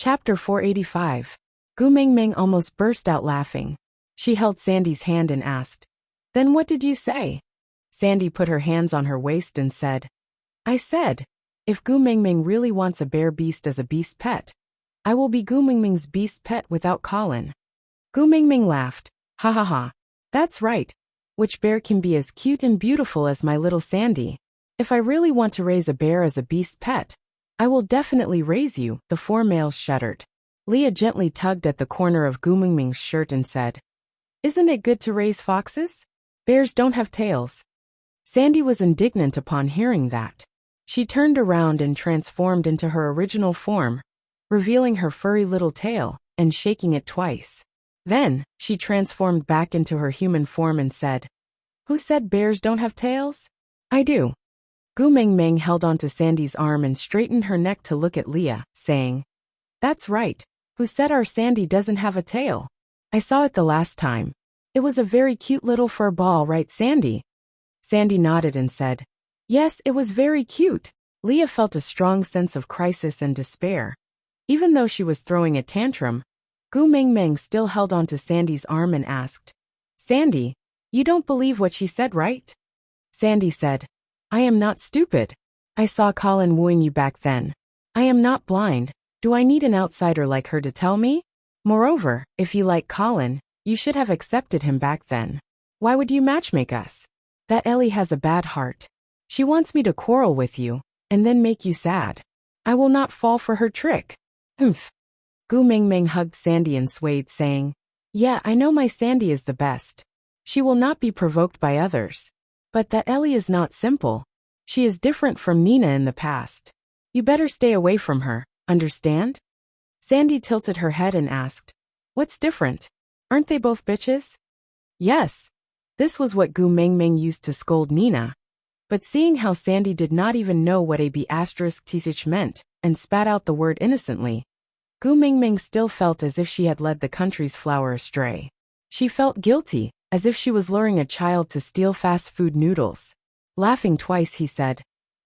Chapter 485. Gu Mingming almost burst out laughing. She held Sandy's hand and asked, "Then what did you say?" Sandy put her hands on her waist and said, "I said, if Gu Mingming really wants a bear beast as a beast pet, I will be Gu Mingming's beast pet without Colin." Gu Mingming laughed. "Ha ha ha. That's right. Which bear can be as cute and beautiful as my little Sandy? If I really want to raise a bear as a beast pet, I will definitely raise you." The four males shuddered. Leah gently tugged at the corner of Gu Mingming's shirt and said, "Isn't it good to raise foxes? Bears don't have tails." Sandy was indignant upon hearing that. She turned around and transformed into her original form, revealing her furry little tail and shaking it twice. Then, she transformed back into her human form and said, "Who said bears don't have tails? I do." Gu Mingming held onto Sandy's arm and straightened her neck to look at Leah, saying, "That's right. Who said our Sandy doesn't have a tail? I saw it the last time. It was a very cute little fur ball, right, Sandy?" Sandy nodded and said, "Yes, it was very cute." Leah felt a strong sense of crisis and despair. Even though she was throwing a tantrum, Gu Mingming still held onto Sandy's arm and asked, "Sandy, you don't believe what she said, right?" Sandy said, "I am not stupid. I saw Colin wooing you back then. I am not blind. Do I need an outsider like her to tell me? Moreover, if you like Colin, you should have accepted him back then. Why would you matchmake us? That Ellie has a bad heart. She wants me to quarrel with you, and then make you sad. I will not fall for her trick." "Humph." Gu Mingming hugged Sandy and swayed, saying, "Yeah, I know my Sandy is the best. She will not be provoked by others. But that Ellie is not simple. She is different from Nina in the past. You better stay away from her, understand?" Sandy tilted her head and asked, "What's different? Aren't they both bitches?" "Yes." This was what Gu Mingming used to scold Nina. But seeing how Sandy did not even know what a b***th meant, and spat out the word innocently, Gu Mingming still felt as if she had led the country's flower astray. She felt guilty, as if she was luring a child to steal fast food noodles. Laughing twice, he said,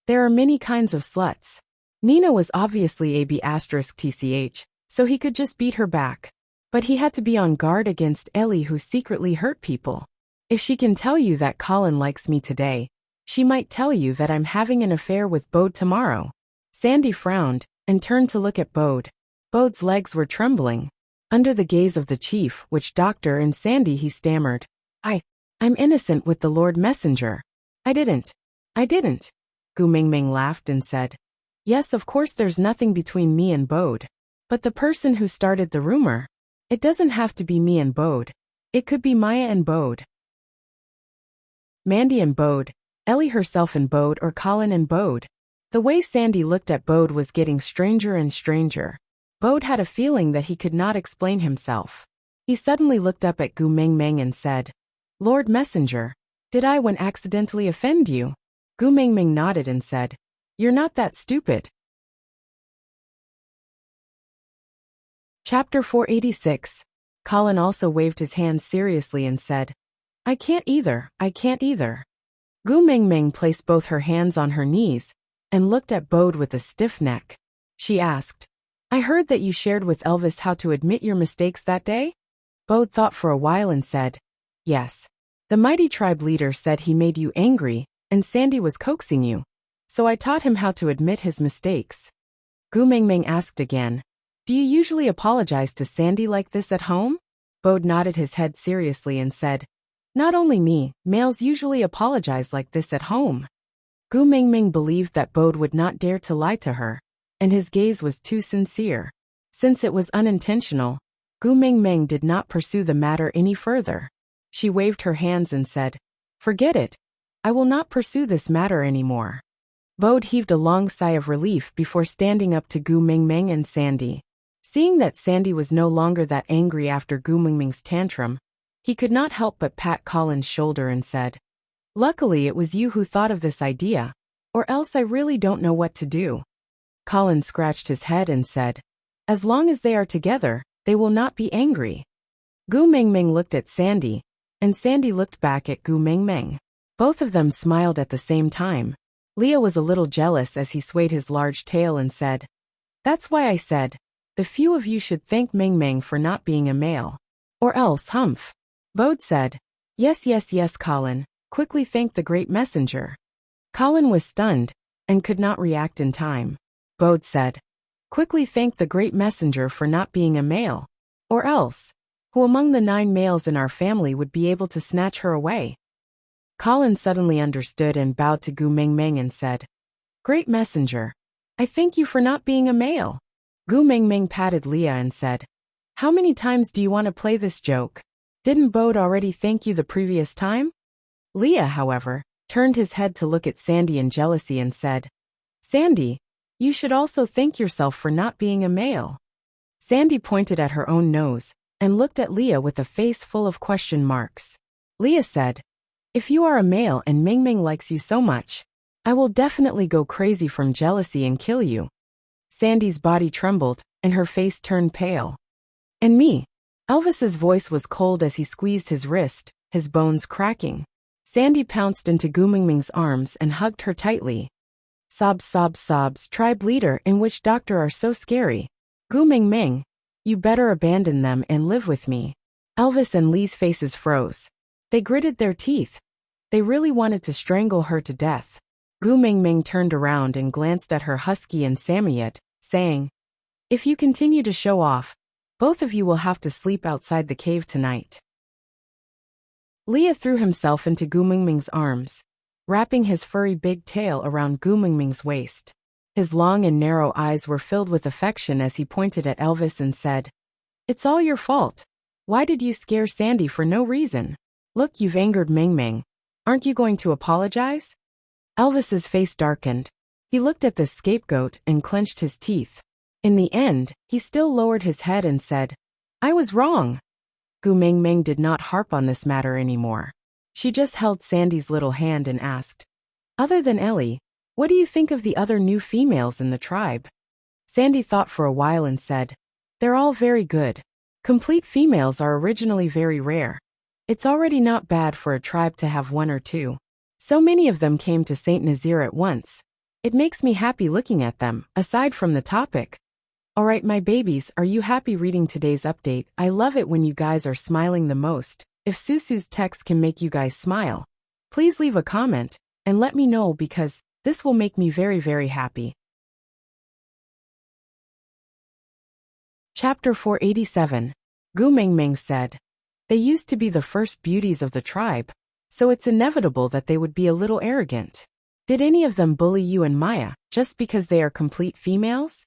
"There are many kinds of sluts." Nina was obviously a b***th, so he could just beat her back. But he had to be on guard against Ellie, who secretly hurt people. "If she can tell you that Colin likes me today, she might tell you that I'm having an affair with Bode tomorrow." Sandy frowned and turned to look at Bode. Bode's legs were trembling. Under the gaze of the chief, witch doctor, and Sandy, he stammered, I'm innocent with the Lord Messenger. I didn't. Gu Mingming laughed and said, "Yes, of course there's nothing between me and Bode. But the person who started the rumor, it doesn't have to be me and Bode. It could be Maya and Bode. Mandy and Bode, Ellie herself and Bode, or Colin and Bode." The way Sandy looked at Bode was getting stranger and stranger. Bode had a feeling that he could not explain himself. He suddenly looked up at Gu Mingming and said, "Lord Messenger, did I when accidentally offend you?" Gu Mingming nodded and said, "You're not that stupid." Chapter 486. Colin also waved his hand seriously and said, I can't either. Gu Mingming placed both her hands on her knees and looked at Bode with a stiff neck. She asked, "I heard that you shared with Elvis how to admit your mistakes that day?" Bode thought for a while and said, "Yes. The mighty tribe leader said he made you angry, and Sandy was coaxing you. So I taught him how to admit his mistakes." Gu Mingming asked again, "Do you usually apologize to Sandy like this at home?" Bode nodded his head seriously and said, "Not only me, males usually apologize like this at home." Gu Mingming believed that Bode would not dare to lie to her, and his gaze was too sincere. Since it was unintentional, Gu Mingming did not pursue the matter any further. She waved her hands and said, "Forget it. I will not pursue this matter anymore." Bode heaved a long sigh of relief before standing up to Gu Mingming and Sandy. Seeing that Sandy was no longer that angry after Gu Mingming's tantrum, he could not help but pat Colin's shoulder and said, "Luckily it was you who thought of this idea, or else I really don't know what to do." Colin scratched his head and said, "As long as they are together, they will not be angry." Gu Mingming looked at Sandy, and Sandy looked back at Gu Mingming. Both of them smiled at the same time. Leah was a little jealous as he swayed his large tail and said, "That's why I said, the few of you should thank Ming Ming for not being a male. Or else, humph. Bode said. Yes, yes, yes, Colin. Quickly thank the great messenger. Colin was stunned and could not react in time. Bode said. Quickly thank the great messenger for not being a male. Or else, who among the 9 males in our family would be able to snatch her away? Colin suddenly understood and bowed to Gu Mingming and said, Great messenger, I thank you for not being a male. Gu Mingming patted Leah and said, How many times do you want to play this joke? Didn't Bode already thank you the previous time? Leah, however, turned his head to look at Sandy in jealousy and said, Sandy, you should also thank yourself for not being a male. Sandy pointed at her own nose and looked at Leah with a face full of question marks. Leah said, If you are a male and Mingming likes you so much, I will definitely go crazy from jealousy and kill you. Sandy's body trembled and her face turned pale. And me? Elvis's voice was cold as he squeezed his wrist, his bones cracking. Sandy pounced into Gu Mingming's arms and hugged her tightly. Sobs, sobs, sobs, tribe leader and witch doctor are so scary. Gu Mingming, you better abandon them and live with me. Elvis and Lee's faces froze. They gritted their teeth. They really wanted to strangle her to death. Gu Mingming turned around and glanced at her husky and Samoyed, saying, If you continue to show off, both of you will have to sleep outside the cave tonight. Leah threw himself into Gu Mingming's arms, wrapping his furry big tail around Gu Mingming's waist. His long and narrow eyes were filled with affection as he pointed at Elvis and said, It's all your fault. Why did you scare Sandy for no reason? Look, you've angered Mingming. Aren't you going to apologize? Elvis's face darkened. He looked at the scapegoat and clenched his teeth. In the end, he still lowered his head and said, I was wrong. Gu Mingming did not harp on this matter anymore. She just held Sandy's little hand and asked, Other than Ellie, what do you think of the other new females in the tribe? Sandy thought for a while and said, They're all very good. Complete females are originally very rare. It's already not bad for a tribe to have 1 or 2. So many of them came to St. Nazir at once. It makes me happy looking at them, aside from the topic. Alright my babies, are you happy reading today's update? I love it when you guys are smiling the most. If Susu's text can make you guys smile, please leave a comment and let me know because this will make me very, very happy. Chapter 487. Gu Mingming said, They used to be the first beauties of the tribe, so it's inevitable that they would be a little arrogant. Did any of them bully you and Maya just because they are complete females?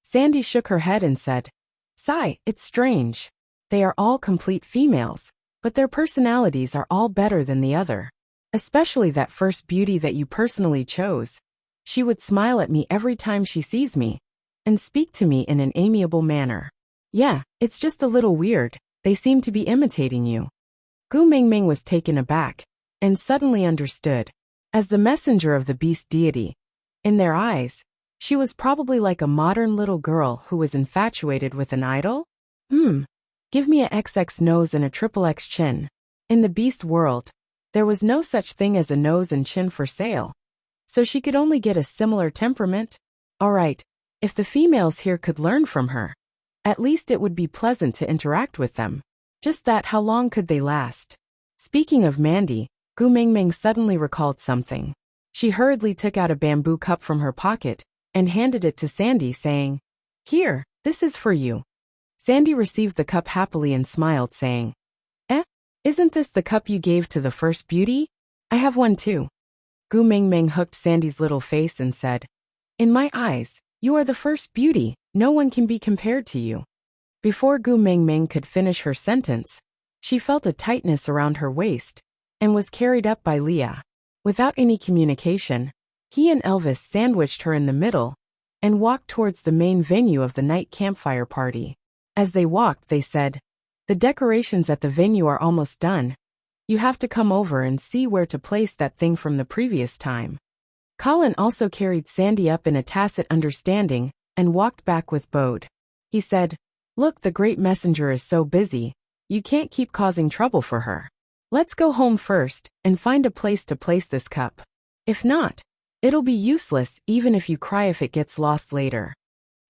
Sandy shook her head and said, Sigh, it's strange. They are all complete females, but their personalities are all better than the other. Especially that first beauty that you personally chose. She would smile at me every time she sees me, and speak to me in an amiable manner. Yeah, it's just a little weird, they seem to be imitating you. Gu Mingming was taken aback, and suddenly understood. As the messenger of the beast deity, in their eyes, she was probably like a modern little girl who was infatuated with an idol? Give me a XX nose and a XXX chin. In the beast world, there was no such thing as a nose and chin for sale. So she could only get a similar temperament? Alright, if the females here could learn from her, at least it would be pleasant to interact with them. Just that, how long could they last? Speaking of Mandy, Gu Mingming suddenly recalled something. She hurriedly took out a bamboo cup from her pocket and handed it to Sandy, saying, Here, this is for you. Sandy received the cup happily and smiled, saying, Isn't this the cup you gave to the first beauty? I have one too. Gu Mingming hooked Sandy's little face and said, In my eyes, you are the first beauty, no one can be compared to you. Before Gu Mingming could finish her sentence, she felt a tightness around her waist and was carried up by Leah. Without any communication, he and Elvis sandwiched her in the middle and walked towards the main venue of the night campfire party. As they walked, they said, The decorations at the venue are almost done. You have to come over and see where to place that thing from the previous time. Colin also carried Sandy up in a tacit understanding and walked back with Bode. He said, Look, the great messenger is so busy, you can't keep causing trouble for her. Let's go home first and find a place to place this cup. If not, it'll be useless even if you cry if it gets lost later.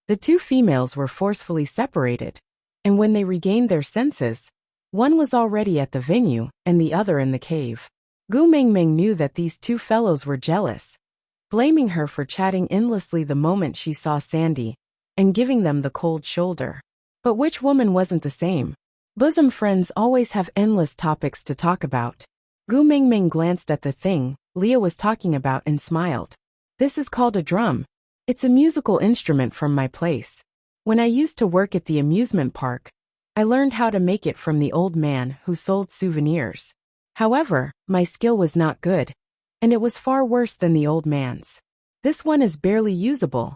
The two females were forcefully separated, and when they regained their senses, one was already at the venue and the other in the cave. Gu Mingming knew that these two fellows were jealous, blaming her for chatting endlessly the moment she saw Sandy, and giving them the cold shoulder. But which woman wasn't the same? Bosom friends always have endless topics to talk about. Gu Mingming glanced at the thing Leah was talking about and smiled. This is called a drum. It's a musical instrument from my place. When I used to work at the amusement park, I learned how to make it from the old man who sold souvenirs. However, my skill was not good, and it was far worse than the old man's. This one is barely usable.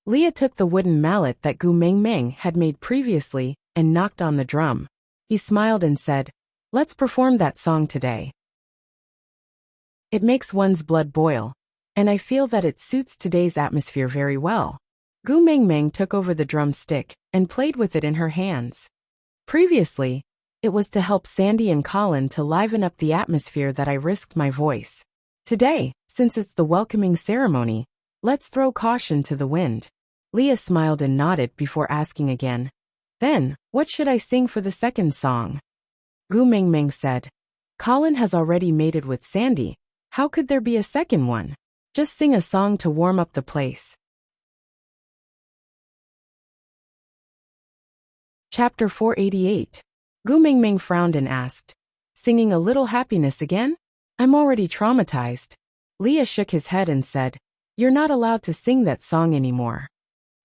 Leah took the wooden mallet that Gu Mingming had made previously and knocked on the drum. He smiled and said, "Let's perform that song today. It makes one's blood boil, and I feel that it suits today's atmosphere very well." Gu Mingming took over the drumstick and played with it in her hands. Previously, it was to help Sandy and Colin to liven up the atmosphere that I risked my voice. Today, since it's the welcoming ceremony, let's throw caution to the wind. Leah smiled and nodded before asking again, "Then, what should I sing for the second song?" Gu Mingming said, "Colin has already mated with Sandy. How could there be a second one? Just sing a song to warm up the place." Chapter 488. Gu Mingming frowned and asked, "Singing A Little Happiness again? I'm already traumatized." Leah shook his head and said, "You're not allowed to sing that song anymore."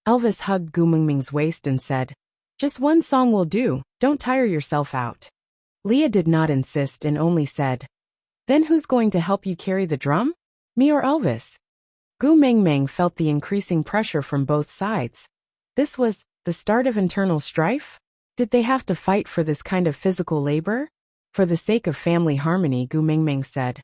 Elvis hugged Gu Mingming's waist and said, "Just one song will do, don't tire yourself out." Leah did not insist and only said, "Then who's going to help you carry the drum? Me or Elvis?" Gu Mingming felt the increasing pressure from both sides. This was the start of internal strife? Did they have to fight for this kind of physical labor? For the sake of family harmony, Gu Mingming said,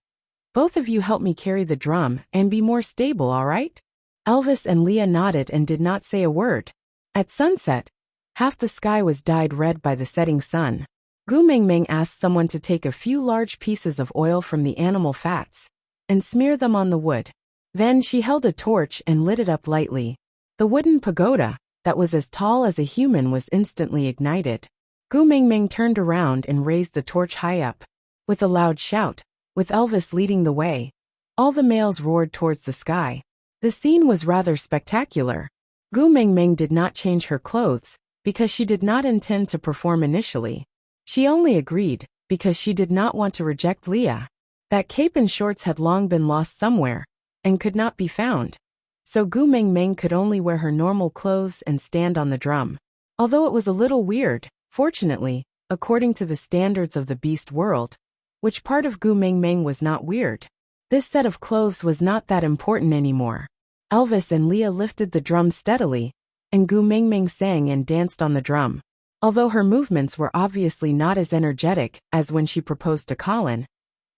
"Both of you help me carry the drum and be more stable, all right?" Elvis and Leah nodded and did not say a word. At sunset, half the sky was dyed red by the setting sun. Gu Mingming asked someone to take a few large pieces of oil from the animal fats and smear them on the wood. Then she held a torch and lit it up lightly. The wooden pagoda, that was as tall as a human, was instantly ignited. Gu Mingming turned around and raised the torch high up. With a loud shout, with Elvis leading the way, all the males roared towards the sky. The scene was rather spectacular. Gu Mingming did not change her clothes, because she did not intend to perform initially. She only agreed, because she did not want to reject Leah. That cape and shorts had long been lost somewhere, and could not be found. So Gu Mingming could only wear her normal clothes and stand on the drum. Although it was a little weird, fortunately, according to the standards of the beast world, which part of Gu Mingming was not weird. This set of clothes was not that important anymore. Elvis and Leah lifted the drum steadily, and Gu Mingming sang and danced on the drum. Although her movements were obviously not as energetic as when she proposed to Colin,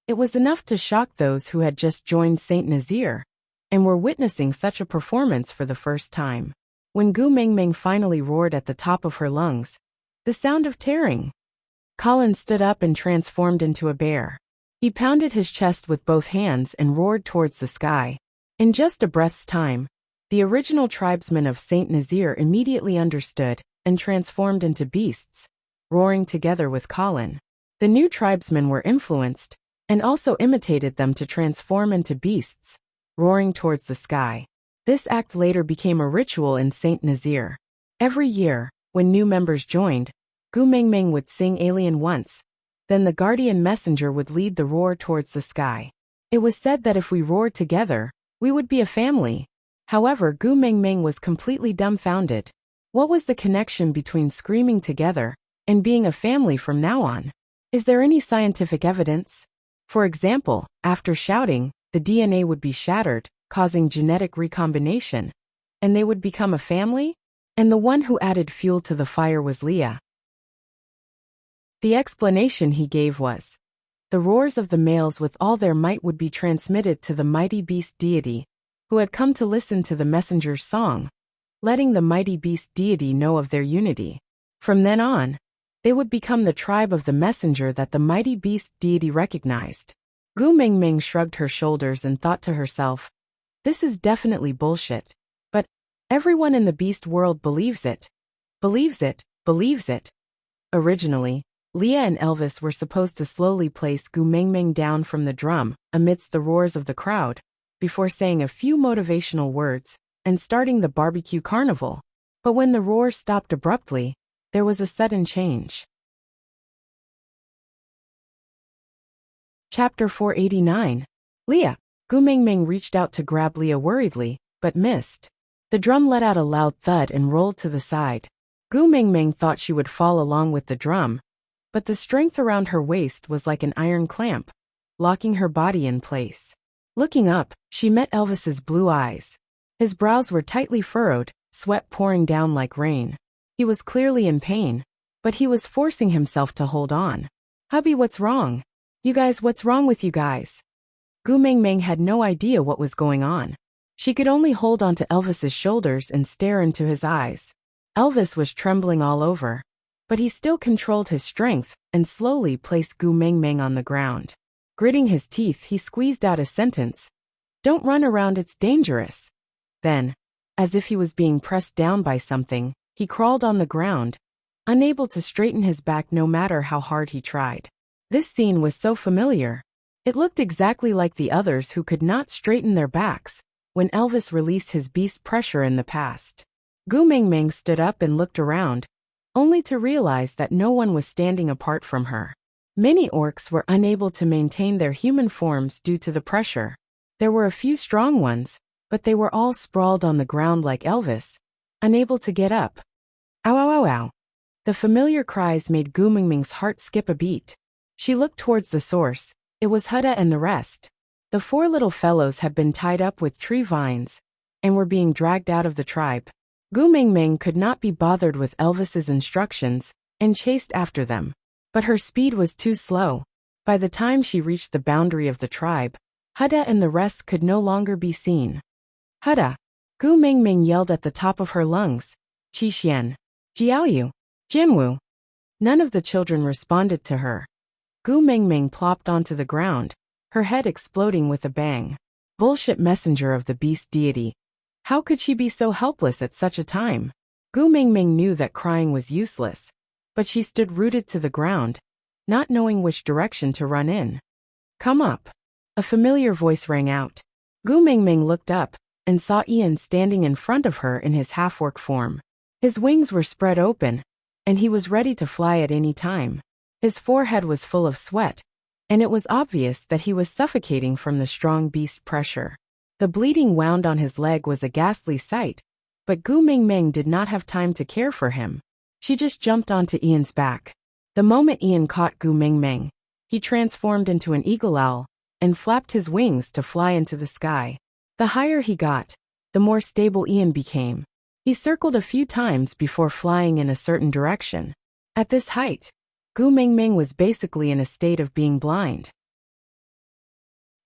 it was enough to shock those who had just joined Saint Nazaire and were witnessing such a performance for the first time. When Gu Mingming finally roared at the top of her lungs, the sound of tearing, Colin stood up and transformed into a bear. He pounded his chest with both hands and roared towards the sky. In just a breath's time, the original tribesmen of Saint Nazaire immediately understood and transformed into beasts, roaring together with Colin. The new tribesmen were influenced and also imitated them to transform into beasts, roaring towards the sky. This act later became a ritual in Saint Nazaire. Every year, when new members joined, Gu Mingming would sing Alien once, then the guardian messenger would lead the roar towards the sky. It was said that if we roared together, we would be a family. However, Gu Mingming was completely dumbfounded. What was the connection between screaming together and being a family from now on? Is there any scientific evidence? For example, after shouting, the DNA would be shattered, causing genetic recombination, and they would become a family? And the one who added fuel to the fire was Leah. The explanation he gave was, the roars of the males with all their might would be transmitted to the mighty beast deity, who had come to listen to the messenger's song, letting the mighty beast deity know of their unity. From then on, they would become the tribe of the messenger that the mighty beast deity recognized. Gu Mingming shrugged her shoulders and thought to herself, this is definitely bullshit. But Everyone in the beast world believes it. Believes it, believes it. Originally, Leah and Elvis were supposed to slowly place Gu Mingming down from the drum, amidst the roars of the crowd, before saying a few motivational words, and starting the barbecue carnival. But when the roar stopped abruptly, there was a sudden change. Chapter 489. Leah. Gu Mingming reached out to grab Leah worriedly, but missed. The drum let out a loud thud and rolled to the side. Gu Mingming thought she would fall along with the drum, but the strength around her waist was like an iron clamp, locking her body in place. Looking up, she met Elvis's blue eyes. His brows were tightly furrowed, sweat pouring down like rain. He was clearly in pain, but he was forcing himself to hold on. Hubby, what's wrong? You guys, what's wrong with you guys? Gu Mingming had no idea what was going on. She could only hold onto Elvis's shoulders and stare into his eyes. Elvis was trembling all over, but he still controlled his strength and slowly placed Gu Mingming on the ground. Gritting his teeth, he squeezed out a sentence. Don't run around, it's dangerous. Then, as if he was being pressed down by something, he crawled on the ground, unable to straighten his back no matter how hard he tried. This scene was so familiar. It looked exactly like the others who could not straighten their backs when Elvis released his beast pressure in the past. Gu Mingming stood up and looked around, only to realize that no one was standing apart from her. Many orcs were unable to maintain their human forms due to the pressure. There were a few strong ones, but they were all sprawled on the ground like Elvis, unable to get up. Ow ow ow ow. The familiar cries made Gu Mingming's heart skip a beat. She looked towards the source. It was Hutta and the rest. The four little fellows had been tied up with tree vines and were being dragged out of the tribe. Gu Mingming could not be bothered with Elvis's instructions and chased after them. But her speed was too slow. By the time she reached the boundary of the tribe, Hutta and the rest could no longer be seen. Hutta! Gu Mingming yelled at the top of her lungs. Qi Xian. Jiaoyu. Jimwu. None of the children responded to her. Gu Mingming plopped onto the ground, her head exploding with a bang. Bullshit, messenger of the beast deity. How could she be so helpless at such a time? Gu Mingming knew that crying was useless, but she stood rooted to the ground, not knowing which direction to run in. Come up. A familiar voice rang out. Gu Mingming looked up and saw Ian standing in front of her in his half-orc form. His wings were spread open, and he was ready to fly at any time. His forehead was full of sweat, and it was obvious that he was suffocating from the strong beast pressure. The bleeding wound on his leg was a ghastly sight, but Gu Mingming did not have time to care for him. She just jumped onto Ian's back. The moment Ian caught Gu Mingming, he transformed into an eagle owl and flapped his wings to fly into the sky. The higher he got, the more stable Ian became. He circled a few times before flying in a certain direction. At this height, Gu Mingming was basically in a state of being blind.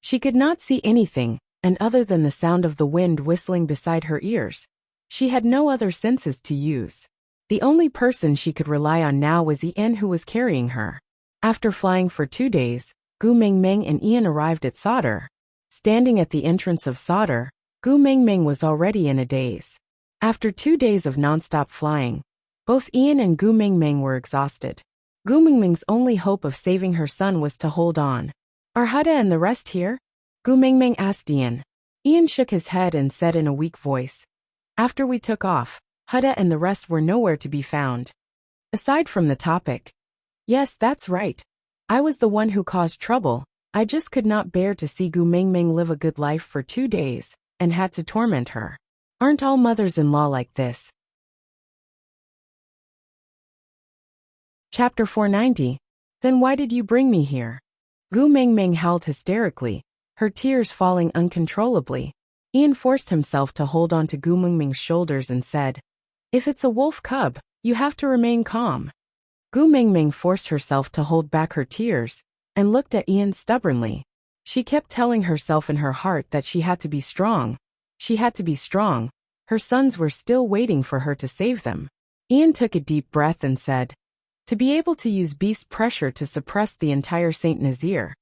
She could not see anything, and other than the sound of the wind whistling beside her ears, she had no other senses to use. The only person she could rely on now was Ian, who was carrying her. After flying for 2 days, Gu Mingming and Ian arrived at Sauder. Standing at the entrance of Sauder, Gu Mingming was already in a daze. After 2 days of nonstop flying, both Ian and Gu Mingming were exhausted. Gu Mingming's only hope of saving her son was to hold on. Are Hutta and the rest here? Gu Mingming asked Ian. Ian shook his head and said in a weak voice, After we took off, Hutta and the rest were nowhere to be found. Aside from the topic. Yes, that's right. I was the one who caused trouble. I just could not bear to see Gu Mingming live a good life for 2 days, and had to torment her. Aren't all mothers-in-law like this? Chapter 490. Then why did you bring me here? Gu Mingming howled hysterically, her tears falling uncontrollably. Ian forced himself to hold on to Gu Mingming's shoulders and said, If it's a wolf cub, you have to remain calm. Gu Mingming forced herself to hold back her tears, and looked at Ian stubbornly. She kept telling herself in her heart that she had to be strong. She had to be strong. Her sons were still waiting for her to save them. Ian took a deep breath and said, To be able to use beast pressure to suppress the entire Saint Nazir,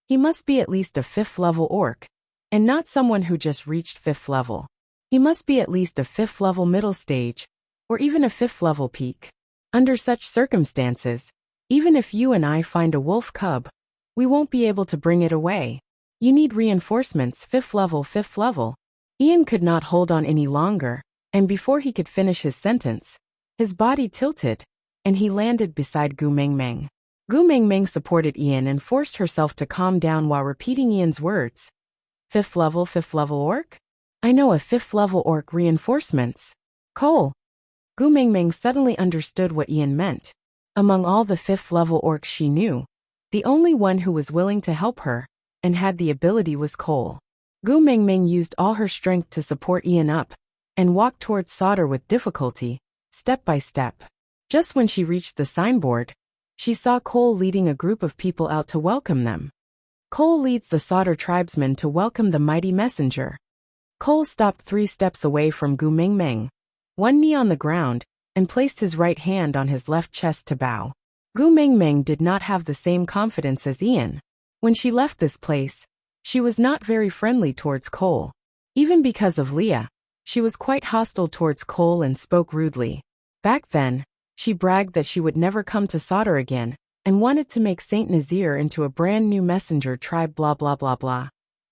he must be at least a 5th level orc, and not someone who just reached 5th level. He must be at least a 5th level middle stage, or even a 5th level peak. Under such circumstances, even if you and I find a wolf cub, we won't be able to bring it away. You need reinforcements, 5th level, 5th level. Ian could not hold on any longer, and before he could finish his sentence, his body tilted, and he landed beside Gu Mengmeng. Gu Mengmeng supported Ian and forced herself to calm down while repeating Ian's words. 5th level orc? I know a 5th level orc reinforcements. Cole. Gu Mengmeng suddenly understood what Ian meant. Among all the 5th level orcs she knew, the only one who was willing to help her and had the ability was Cole. Gu Mengmeng used all her strength to support Ian up and walked towards Sauter with difficulty, step by step. Just when she reached the signboard, she saw Cole leading a group of people out to welcome them. Cole leads the Sauter tribesmen to welcome the mighty messenger. Cole stopped 3 steps away from Gu Mengmeng, one knee on the ground, and placed his right hand on his left chest to bow. Gu Mengmeng did not have the same confidence as Ian. When she left this place, she was not very friendly towards Cole. Even because of Leah, she was quite hostile towards Cole and spoke rudely. Back then, she bragged that she would never come to Sauter again, and wanted to make Saint Nazir into a brand new messenger tribe blah blah blah blah.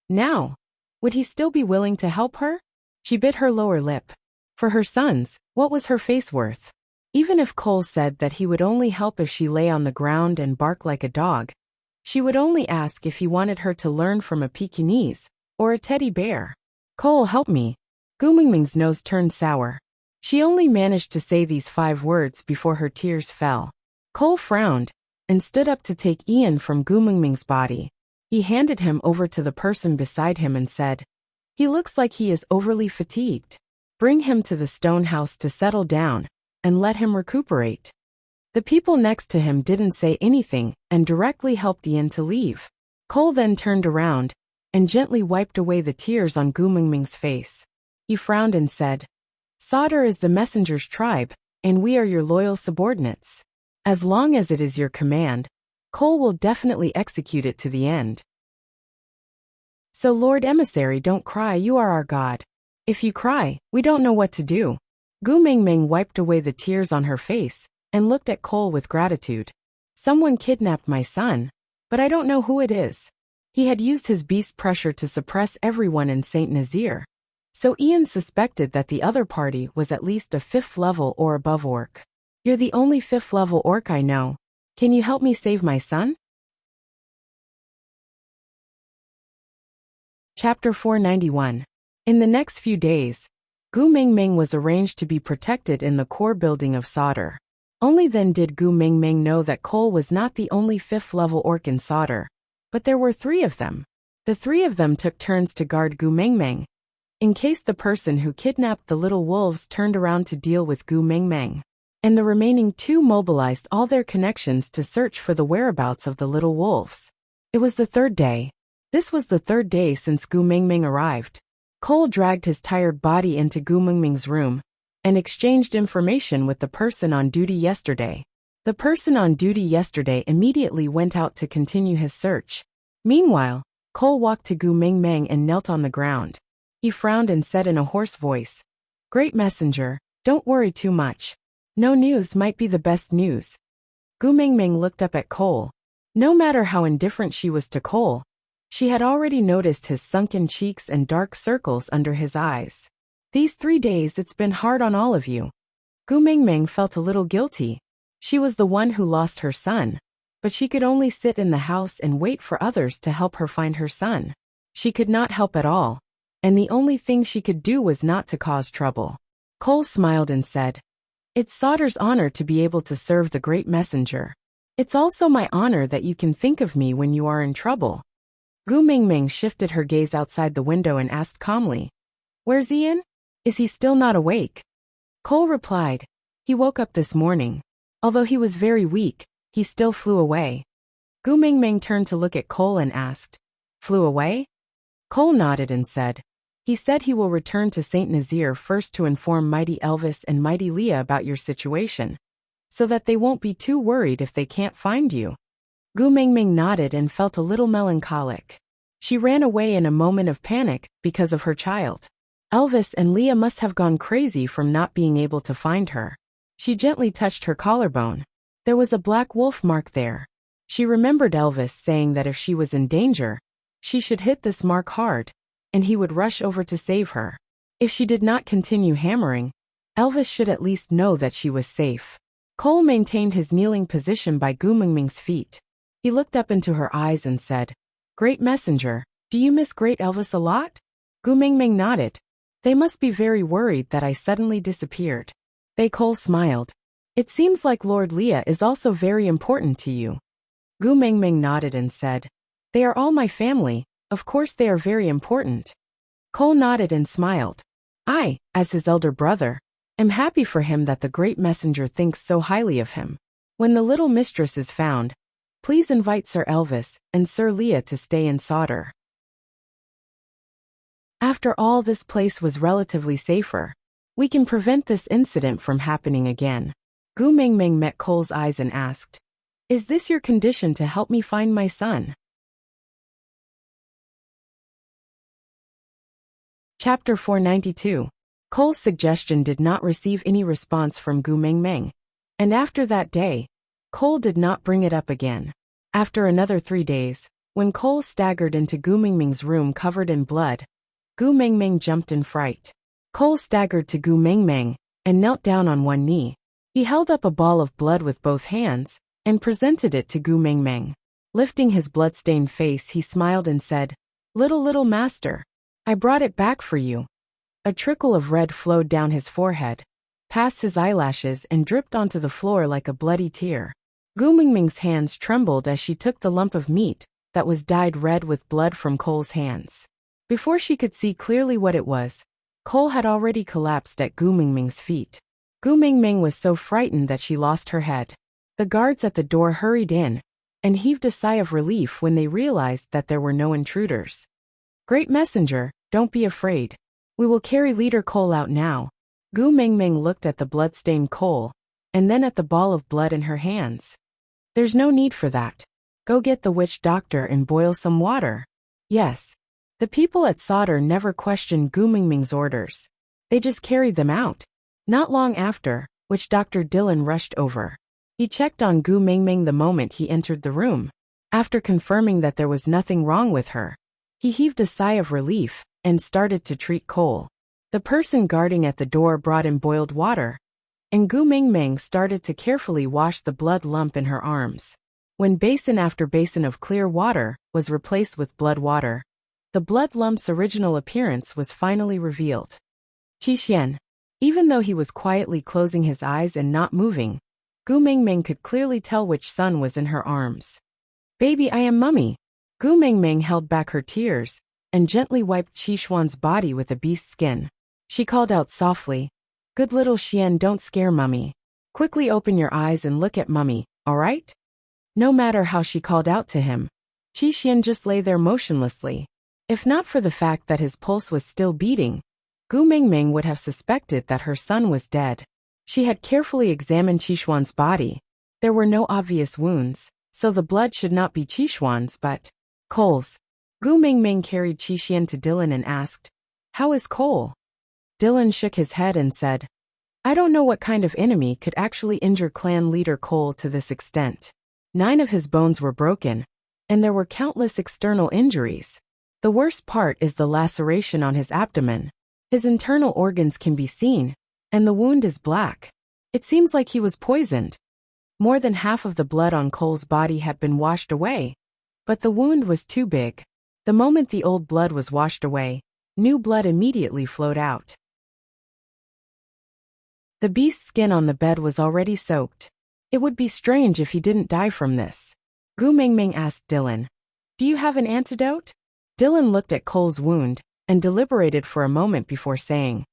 Now, would he still be willing to help her? She bit her lower lip. For her sons, what was her face worth? Even if Cole said that he would only help if she lay on the ground and bark like a dog, she would only ask if he wanted her to learn from a Pekingese or a teddy bear. Cole, help me. Gu Mengmeng's nose turned sour. She only managed to say these 5 words before her tears fell. Cole frowned and stood up to take Ian from Gu Mengmeng's body. He handed him over to the person beside him and said, "He looks like he is overly fatigued. Bring him to the stone house to settle down, and let him recuperate." The people next to him didn't say anything and directly helped Ian to leave. Cole then turned around and gently wiped away the tears on Gu Mengmeng's face. He frowned and said, "Sauter is the messenger's tribe, and we are your loyal subordinates. As long as it is your command, Cole will definitely execute it to the end. So Lord Emissary, don't cry, you are our god. If you cry, we don't know what to do." Gu Mengmeng wiped away the tears on her face and looked at Cole with gratitude. "Someone kidnapped my son, but I don't know who it is." He had used his beast pressure to suppress everyone in Saint Nazir, so Ian suspected that the other party was at least a 5th level or above orc. "You're the only 5th level orc I know. Can you help me save my son?" Chapter 491. In the next few days, Gu Mengmeng was arranged to be protected in the core building of Sauter. Only then did Gu Mengmeng know that Cole was not the only 5th level orc in Sauter, but there were 3 of them. The 3 of them took turns to guard Gu Mengmeng, in case the person who kidnapped the little wolves turned around to deal with Gu Mengmeng. And the remaining 2 mobilized all their connections to search for the whereabouts of the little wolves. It was the 3rd day. This was the 3rd day since Gu Mengmeng arrived. Cole dragged his tired body into Gu Mengmeng's room and exchanged information with the person on duty yesterday. The person on duty yesterday immediately went out to continue his search. Meanwhile, Cole walked to Gu Mengmeng and knelt on the ground. He frowned and said in a hoarse voice, "Great messenger, don't worry too much. No news might be the best news." Gu Mengmeng looked up at Cole. No matter how indifferent she was to Cole, she had already noticed his sunken cheeks and dark circles under his eyes. "These 3 days it's been hard on all of you." Gu Mengmeng felt a little guilty. She was the one who lost her son, but she could only sit in the house and wait for others to help her find her son. She could not help at all, and the only thing she could do was not to cause trouble. Cole smiled and said, "It's Sauter's honor to be able to serve the great messenger. It's also my honor that you can think of me when you are in trouble." Gu Mengmeng shifted her gaze outside the window and asked calmly, "Where's Ian? Is he still not awake?" Cole replied, "He woke up this morning. Although he was very weak, he still flew away." Gu Mengmeng turned to look at Cole and asked, "Flew away?" Cole nodded and said, "He said he will return to Saint Nazir first to inform Mighty Elvis and Mighty Leah about your situation, so that they won't be too worried if they can't find you." Gu Mengmeng nodded and felt a little melancholic. She ran away in a moment of panic because of her child. Elvis and Leah must have gone crazy from not being able to find her. She gently touched her collarbone. There was a black wolf mark there. She remembered Elvis saying that if she was in danger, she should hit this mark hard, and he would rush over to save her. If she did not continue hammering, Elvis should at least know that she was safe. Cole maintained his kneeling position by Gu Mingming's feet. He looked up into her eyes and said, "Great messenger, do you miss Great Elvis a lot?" Gu Mingming nodded. "They must be very worried that I suddenly disappeared." Cole smiled. "It seems like Lord Leah is also very important to you." Gu Mingming nodded and said, "They are all my family, of course they are very important." Cole nodded and smiled. "I, as his elder brother, am happy for him that the great messenger thinks so highly of him. When the little mistress is found, please invite Sir Elvis and Sir Leah to stay in Sauder." After all, this place was relatively safer. We can prevent this incident from happening again. Gu Mingming met Cole's eyes and asked, "Is this your condition to help me find my son?" Chapter 492. Cole's suggestion did not receive any response from Gu Mingming, and after that day, Cole did not bring it up again. After another 3 days, when Cole staggered into Gu Mingming's room covered in blood, Gu Mingming jumped in fright. Cole staggered to Gu Mingming and knelt down on one knee. He held up a ball of blood with both hands and presented it to Gu Mingming. Lifting his blood-stained face, he smiled and said, Little master, I brought it back for you." A trickle of red flowed down his forehead, past his eyelashes and dripped onto the floor like a bloody tear. Gu Mingming's hands trembled as she took the lump of meat that was dyed red with blood from Cole's hands. Before she could see clearly what it was, Cole had already collapsed at Gu Mingming's feet. Gu Mingming was so frightened that she lost her head. The guards at the door hurried in and heaved a sigh of relief when they realized that there were no intruders. "Great messenger, don't be afraid. We will carry Leader Cole out now." Gu Mingming looked at the blood-stained Cole and then at the ball of blood in her hands. "There's no need for that. Go get the witch doctor and boil some water." Yes. The people at Sauder never questioned Gu Mingming's orders. They just carried them out. Not long after, witch Dr. Dylan rushed over. He checked on Gu Mingming the moment he entered the room. After confirming that there was nothing wrong with her, he heaved a sigh of relief and started to treat Cole. The person guarding at the door brought in boiled water, and Gu Mingming started to carefully wash the blood lump in her arms. When basin after basin of clear water was replaced with blood water, the blood lump's original appearance was finally revealed. Qi. Even though he was quietly closing his eyes and not moving, Gu Mingming could clearly tell which son was in her arms. "Baby, I am Mummy." Gu Mingming held back her tears and gently wiped Qishuan's body with a beast's skin. She called out softly, "Good little Xian, don't scare Mummy. Quickly open your eyes and look at Mummy, all right?" No matter how she called out to him, Qi just lay there motionlessly. If not for the fact that his pulse was still beating, Gu Mingming would have suspected that her son was dead. She had carefully examined Qishuan's body. There were no obvious wounds, so the blood should not be Qishuan's but Cole's. Gu Mingming carried Qi to Dylan and asked, "How is Cole?" Dylan shook his head and said, "I don't know what kind of enemy could actually injure clan leader Cole to this extent. 9 of his bones were broken, and there were countless external injuries. The worst part is the laceration on his abdomen. His internal organs can be seen, and the wound is black. It seems like he was poisoned." More than half of the blood on Cole's body had been washed away, but the wound was too big. The moment the old blood was washed away, new blood immediately flowed out. The beast's skin on the bed was already soaked. It would be strange if he didn't die from this. Gu Mingming asked Dylan, "Do you have an antidote?" Dylan looked at Cole's wound and deliberated for a moment before saying,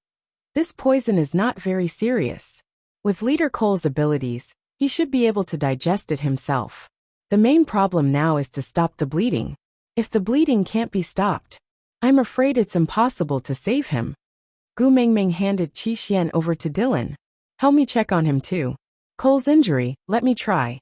"This poison is not very serious. With Leader Cole's abilities, he should be able to digest it himself. The main problem now is to stop the bleeding. If the bleeding can't be stopped, I'm afraid it's impossible to save him." Gu Mingming handed Qi over to Dylan. "Help me check on him too. Cole's injury, let me try."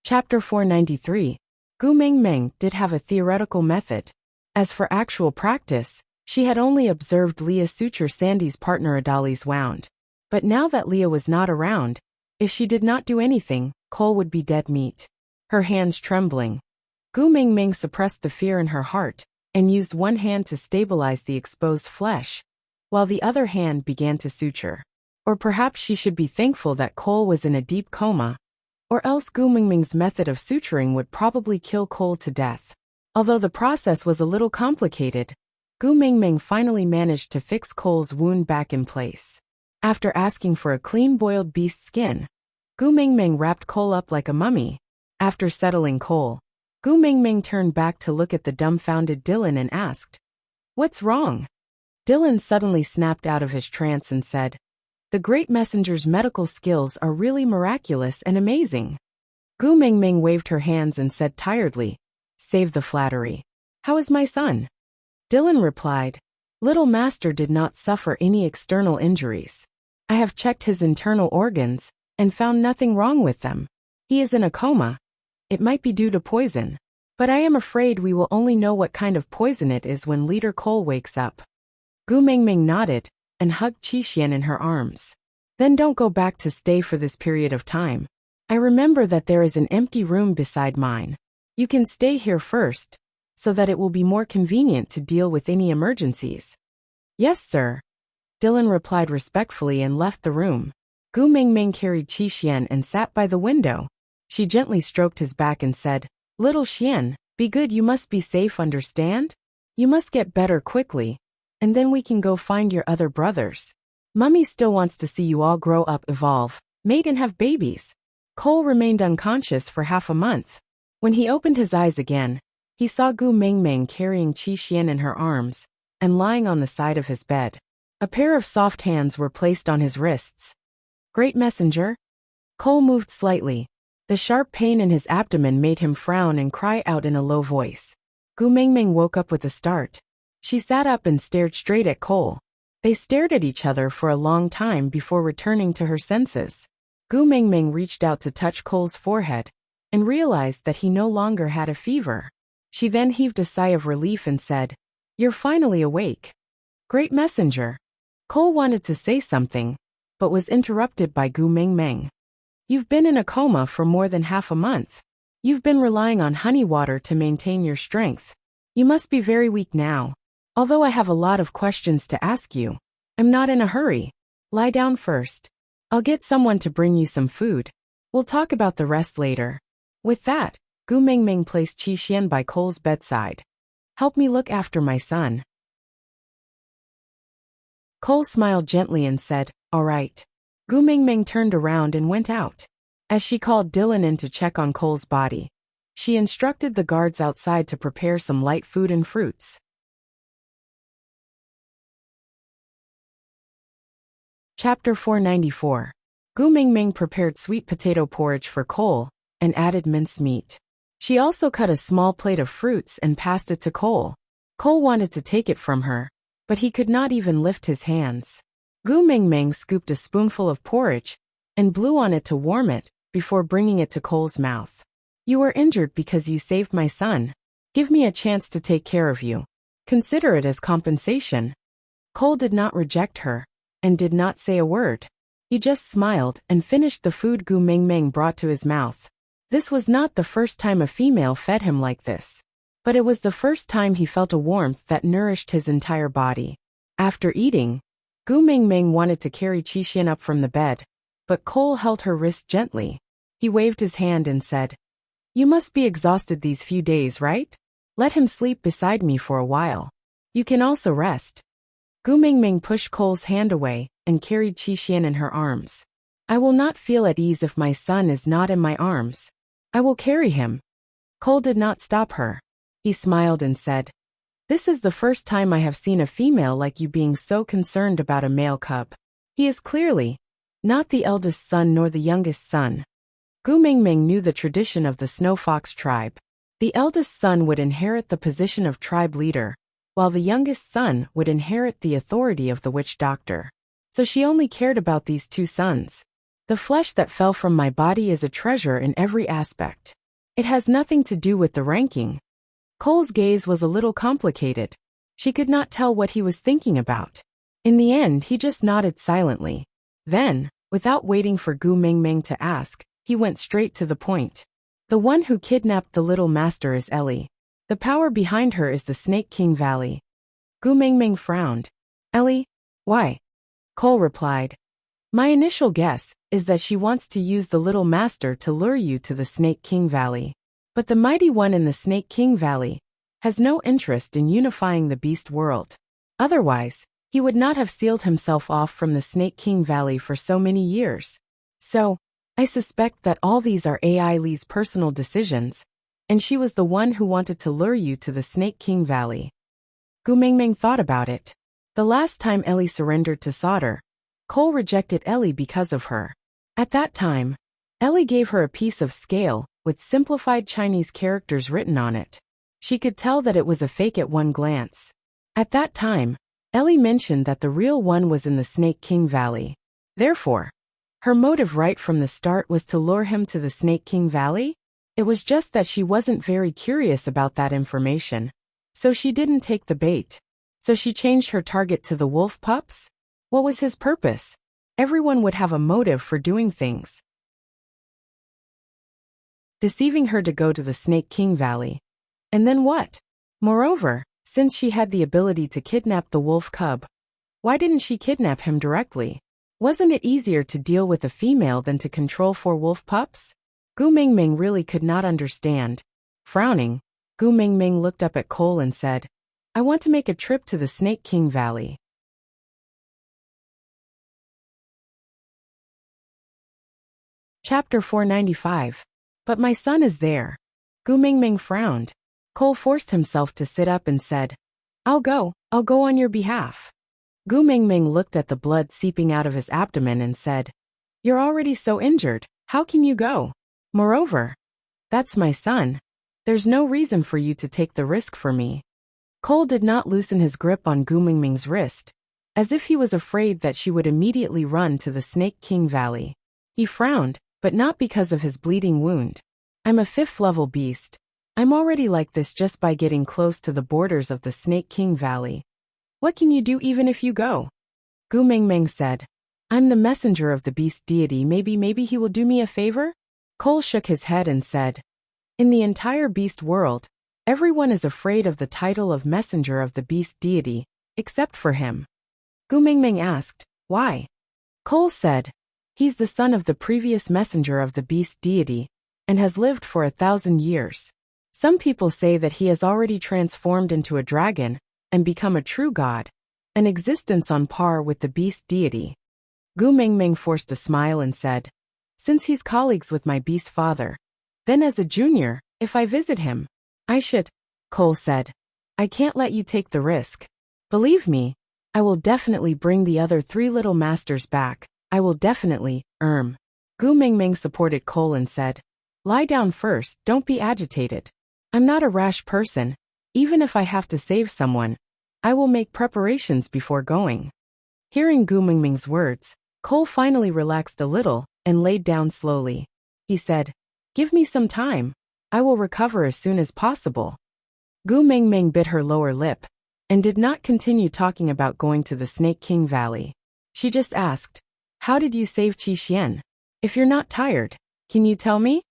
Chapter 493. Gu Mingming did have a theoretical method. As for actual practice, she had only observed Leah suture Sandy's partner Adali's wound. But now that Leah was not around, if she did not do anything, Cole would be dead meat. Her hands trembling. Gu Mingming suppressed the fear in her heart, and used one hand to stabilize the exposed flesh, while the other hand began to suture. Or perhaps she should be thankful that Cole was in a deep coma, or else Gu Mingming's method of suturing would probably kill Cole to death. Although the process was a little complicated, Gu Mingming finally managed to fix Cole's wound back in place. After asking for a clean boiled beast skin, Gu Mingming wrapped Cole up like a mummy. After settling Cole, Gu Mingming turned back to look at the dumbfounded Dylan and asked, "What's wrong?" Dylan suddenly snapped out of his trance and said, "The great messenger's medical skills are really miraculous and amazing." Gu Mingming waved her hands and said tiredly, "Save the flattery. How is my son?" Dylan replied, "Little master did not suffer any external injuries. I have checked his internal organs and found nothing wrong with them. He is in a coma. It might be due to poison, but I am afraid we will only know what kind of poison it is when Leader Cole wakes up." Gu Mingming nodded and hugged Qixuan in her arms. "Then don't go back to stay for this period of time. I remember that there is an empty room beside mine. You can stay here first, so that it will be more convenient to deal with any emergencies." "Yes, sir," Dylan replied respectfully and left the room. Gu Mingming carried Qixuan and sat by the window. She gently stroked his back and said, "Little Xian, be good, you must be safe, understand? You must get better quickly, and then we can go find your other brothers. Mummy still wants to see you all grow up, evolve, mate and have babies." Cole remained unconscious for half a month. When he opened his eyes again, he saw Gu Mingming carrying Qixuan in her arms and lying on the side of his bed. A pair of soft hands were placed on his wrists. "Great messenger?" Cole moved slightly. The sharp pain in his abdomen made him frown and cry out in a low voice. Gu Mingming woke up with a start. She sat up and stared straight at Cole. They stared at each other for a long time before returning to her senses. Gu Mingming reached out to touch Cole's forehead and realized that he no longer had a fever. She then heaved a sigh of relief and said, "You're finally awake." "Great messenger." Cole wanted to say something, but was interrupted by Gu Mingming. "You've been in a coma for more than half a month. You've been relying on honey water to maintain your strength. You must be very weak now. Although I have a lot of questions to ask you, I'm not in a hurry. Lie down first. I'll get someone to bring you some food. We'll talk about the rest later." With that, Gu Mingming placed Qixuan by Cole's bedside. "Help me look after my son." Cole smiled gently and said, "All right." Gu Mingming turned around and went out. As she called Dylan in to check on Cole's body, she instructed the guards outside to prepare some light food and fruits. Chapter 494. Gu Mingming prepared sweet potato porridge for Cole and added minced meat. She also cut a small plate of fruits and passed it to Cole. Cole wanted to take it from her, but he could not even lift his hands. Gu Mingming scooped a spoonful of porridge and blew on it to warm it before bringing it to Cole's mouth. "You were injured because you saved my son. Give me a chance to take care of you. Consider it as compensation." Cole did not reject her and did not say a word. He just smiled and finished the food Gu Mingming brought to his mouth. This was not the first time a female fed him like this, but it was the first time he felt a warmth that nourished his entire body. After eating, Gu Mingming wanted to carry Qixuan up from the bed, but Cole held her wrist gently. He waved his hand and said, "You must be exhausted these few days, right? Let him sleep beside me for a while. You can also rest." Gu Mingming pushed Cole's hand away and carried Qixuan in her arms. "I will not feel at ease if my son is not in my arms. I will carry him." Cole did not stop her. He smiled and said, "This is the first time I have seen a female like you being so concerned about a male cub. He is clearly not the eldest son nor the youngest son." Gu Mingming knew the tradition of the Snow Fox tribe. The eldest son would inherit the position of tribe leader, while the youngest son would inherit the authority of the witch doctor. So she only cared about these two sons. "The flesh that fell from my body is a treasure in every aspect. It has nothing to do with the ranking. Cole's gaze was a little complicated. She could not tell what he was thinking about. In the end, he just nodded silently. Then, without waiting for Gu Mingming to ask, he went straight to the point. The one who kidnapped the little master is Ellie. The power behind her is the Snake King Valley. Gu Mingming frowned. Ellie? Why? Cole replied. My initial guess is that she wants to use the little master to lure you to the Snake King Valley. But the mighty one in the Snake King Valley has no interest in unifying the beast world. Otherwise, he would not have sealed himself off from the Snake King Valley for so many years. So, I suspect that all these are AI Lee's personal decisions, and she was the one who wanted to lure you to the Snake King Valley. Gu Mingming thought about it. The last time Ellie surrendered to Sauter, Cole rejected Ellie because of her. At that time, Ellie gave her a piece of scale with simplified Chinese characters written on it. She could tell that it was a fake at one glance. At that time, Ellie mentioned that the real one was in the Snake King Valley. Therefore, her motive right from the start was to lure him to the Snake King Valley? It was just that she wasn't very curious about that information. So she didn't take the bait. So she changed her target to the wolf pups? What was his purpose? Everyone would have a motive for doing things. Deceiving her to go to the Snake King Valley. And then what? Moreover, since she had the ability to kidnap the wolf cub, why didn't she kidnap him directly? Wasn't it easier to deal with a female than to control 4 wolf pups? Gu Mingming really could not understand. Frowning, Gu Mingming looked up at Cole and said, I want to make a trip to the Snake King Valley. Chapter 495. But my son is there. Gu Mingming frowned. Cole forced himself to sit up and said, I'll go on your behalf. Gu Mingming looked at the blood seeping out of his abdomen and said, You're already so injured, how can you go? Moreover, that's my son. There's no reason for you to take the risk for me. Cole did not loosen his grip on Gu Mingming's wrist, as if he was afraid that she would immediately run to the Snake King Valley. He frowned, but not because of his bleeding wound. I'm a 5th level beast. I'm already like this just by getting close to the borders of the Snake King Valley. What can you do even if you go? Gu Mingming said, I'm the messenger of the beast deity, maybe he will do me a favor? Cole shook his head and said, In the entire beast world, everyone is afraid of the title of messenger of the beast deity, except for him. Gu Mingming asked, Why? Cole said, He's the son of the previous messenger of the beast deity, and has lived for 1,000 years. Some people say that he has already transformed into a dragon and become a true god, an existence on par with the beast deity. Gu Mingming forced a smile and said, Since he's colleagues with my beast father, then as a junior, if I visit him, I should. Cole said, I can't let you take the risk. Believe me, I will definitely bring the other 3 little masters back. I will definitely. Gu Mingming supported Cole and said, Lie down first, don't be agitated. I'm not a rash person. Even if I have to save someone, I will make preparations before going. Hearing Gu Mingming's words, Cole finally relaxed a little and laid down slowly. He said, Give me some time. I will recover as soon as possible. Gu Mingming bit her lower lip and did not continue talking about going to the Snake King Valley. She just asked, How did you save Qi Xian? If you're not tired, can you tell me?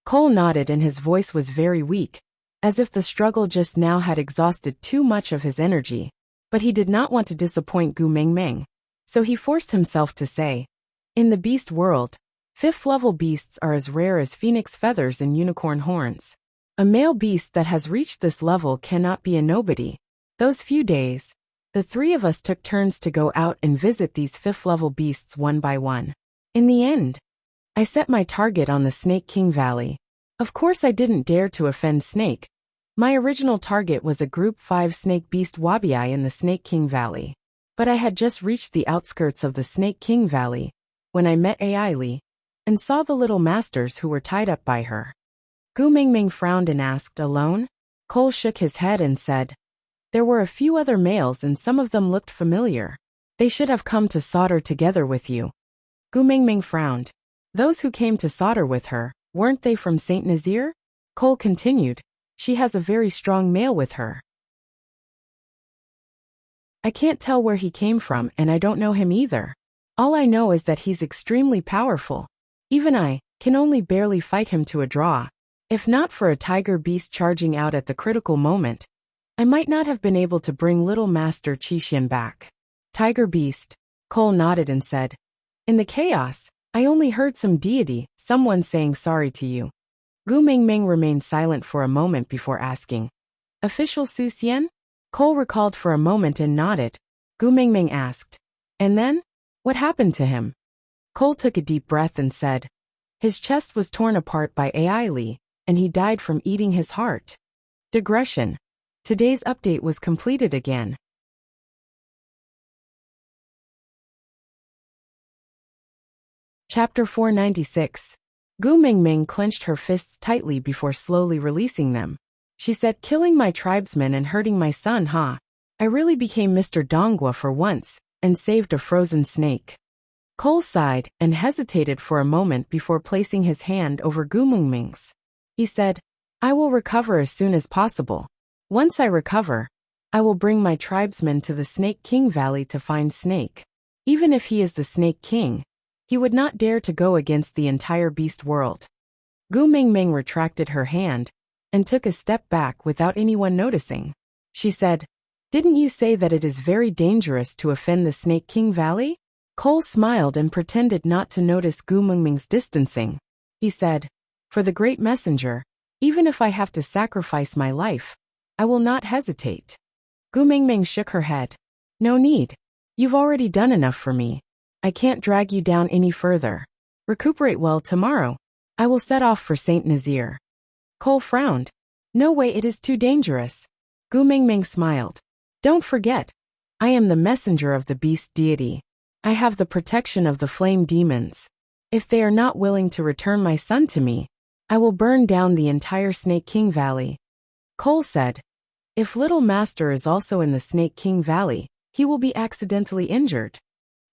Cole nodded and his voice was very weak, as if the struggle just now had exhausted too much of his energy. But he did not want to disappoint Gu Mingming, so he forced himself to say, In the beast world, 5th level beasts are as rare as phoenix feathers and unicorn horns. A male beast that has reached this level cannot be a nobody. Those few days, the 3 of us took turns to go out and visit these 5th level beasts one by one. In the end, I set my target on the Snake King Valley. Of course I didn't dare to offend Snake. My original target was a Group 5 snake beast Wabiai in the Snake King Valley. But I had just reached the outskirts of the Snake King Valley when I met Ai Li and saw the little masters who were tied up by her. Gu Mingming frowned and asked, Alone? Cole shook his head and said, There were a few other males and some of them looked familiar. They should have come to Sauter together with you. Gu Mingming frowned. Those who came to Sauter with her, weren't they from Saint Nazir? Cole continued. She has a very strong male with her. I can't tell where he came from and I don't know him either. All I know is that he's extremely powerful. Even I can only barely fight him to a draw. If not for a tiger beast charging out at the critical moment, I might not have been able to bring little Master Qixin back. Tiger beast, Cole nodded and said. In the chaos, I only heard some deity, someone saying sorry to you. Gu Mingming remained silent for a moment before asking. Official Su Xian? Cole recalled for a moment and nodded. Gu Mingming asked. And then? What happened to him? Cole took a deep breath and said. His chest was torn apart by Ai Li, and he died from eating his heart. Digression. Today's update was completed again. Chapter 496. Gu Mingming clenched her fists tightly before slowly releasing them. She said, killing my tribesmen and hurting my son, huh? I really became Mr. Donghua for once, and saved a frozen snake. Cole sighed and hesitated for a moment before placing his hand over Gu Mingming's. He said, I will recover as soon as possible. Once I recover, I will bring my tribesmen to the Snake King Valley to find Snake. Even if he is the Snake King, he would not dare to go against the entire beast world. Gu Mingming retracted her hand and took a step back without anyone noticing. She said, Didn't you say that it is very dangerous to offend the Snake King Valley? Cole smiled and pretended not to notice Gu Mingming's distancing. He said, For the great messenger, even if I have to sacrifice my life, I will not hesitate. Gu Mingming shook her head. No need. You've already done enough for me. I can't drag you down any further. Recuperate well tomorrow. I will set off for Saint Nazaire. Cole frowned. No way, it is too dangerous. Gu Mingming smiled. Don't forget, I am the messenger of the beast deity. I have the protection of the flame demons. If they are not willing to return my son to me, I will burn down the entire Snake King Valley. Cole said, If Little Master is also in the Snake King Valley, he will be accidentally injured.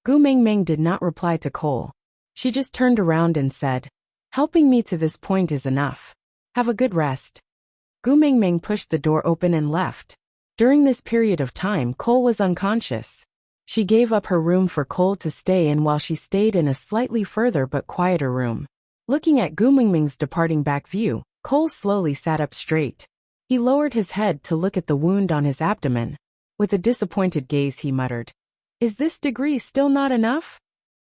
Gu Mingming did not reply to Cole. She just turned around and said, Helping me to this point is enough. Have a good rest. Gu Mingming pushed the door open and left. During this period of time, Cole was unconscious. She gave up her room for Cole to stay in while she stayed in a slightly further but quieter room. Looking at Gu Mingming's departing back view, Cole slowly sat up straight. He lowered his head to look at the wound on his abdomen. With a disappointed gaze he muttered, Is this degree still not enough?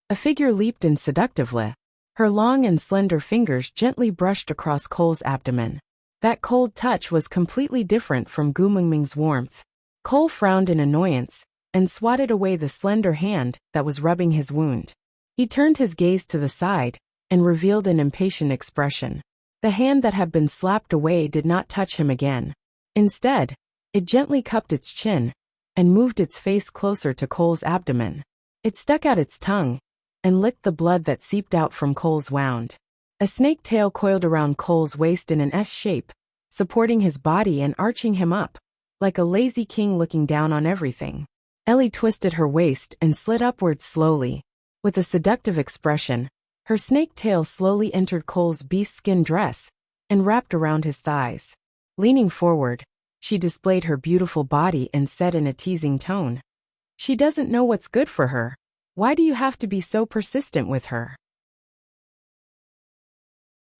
A figure leaped in seductively. Her long and slender fingers gently brushed across Cole's abdomen. That cold touch was completely different from Gu Mingming's warmth. Cole frowned in annoyance and swatted away the slender hand that was rubbing his wound. He turned his gaze to the side and revealed an impatient expression. The hand that had been slapped away did not touch him again. Instead, it gently cupped its chin and moved its face closer to Cole's abdomen. It stuck out its tongue and licked the blood that seeped out from Cole's wound. A snake tail coiled around Cole's waist in an S shape, supporting his body and arching him up, like a lazy king looking down on everything. Ellie twisted her waist and slid upwards slowly. With a seductive expression, her snake tail slowly entered Cole's beast-skin dress and wrapped around his thighs. Leaning forward, she displayed her beautiful body and said in a teasing tone, She doesn't know what's good for her. Why do you have to be so persistent with her?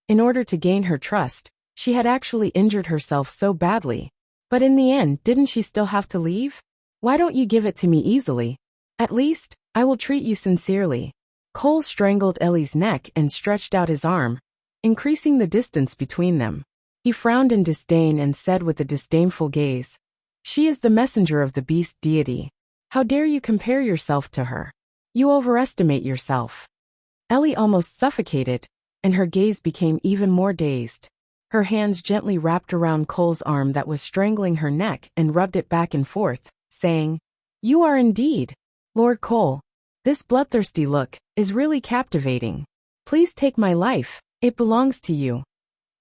In order to gain her trust, she had actually injured herself so badly. But in the end, didn't she still have to leave? Why don't you give it to me easily? At least, I will treat you sincerely. Cole strangled Ellie's neck and stretched out his arm, increasing the distance between them. He frowned in disdain and said with a disdainful gaze, She is the messenger of the beast deity. How dare you compare yourself to her? You overestimate yourself. Ellie almost suffocated, and her gaze became even more dazed. Her hands gently wrapped around Cole's arm that was strangling her neck and rubbed it back and forth, saying, You are indeed, Lord Cole. This bloodthirsty look is really captivating. Please take my life, it belongs to you.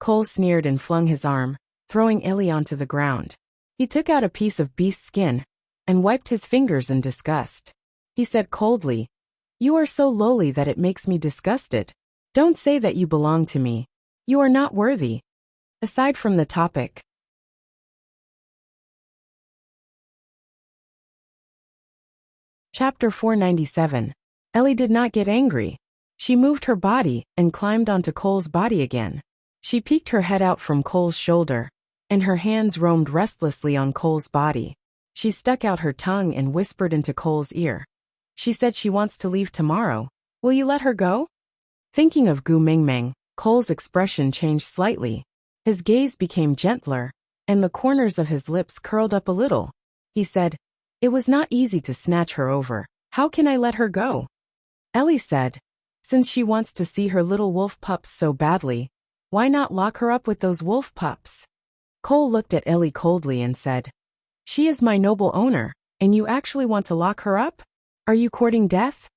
Cole sneered and flung his arm, throwing Ellie onto the ground. He took out a piece of beast skin and wiped his fingers in disgust. He said coldly, You are so lowly that it makes me disgusted. Don't say that you belong to me. You are not worthy. Aside from the topic. Chapter 497. Ellie did not get angry. She moved her body and climbed onto Cole's body again. She peeked her head out from Cole's shoulder, and her hands roamed restlessly on Cole's body. She stuck out her tongue and whispered into Cole's ear. She said she wants to leave tomorrow. Will you let her go? Thinking of Gu Mingming, Cole's expression changed slightly. His gaze became gentler, and the corners of his lips curled up a little. He said, "It was not easy to snatch her over. How can I let her go?" Ellie said, "Since she wants to see her little wolf pups so badly, why not lock her up with those wolf pups?" Cole looked at Ellie coldly and said, "She is my noble owner, and you actually want to lock her up? Are you courting death?"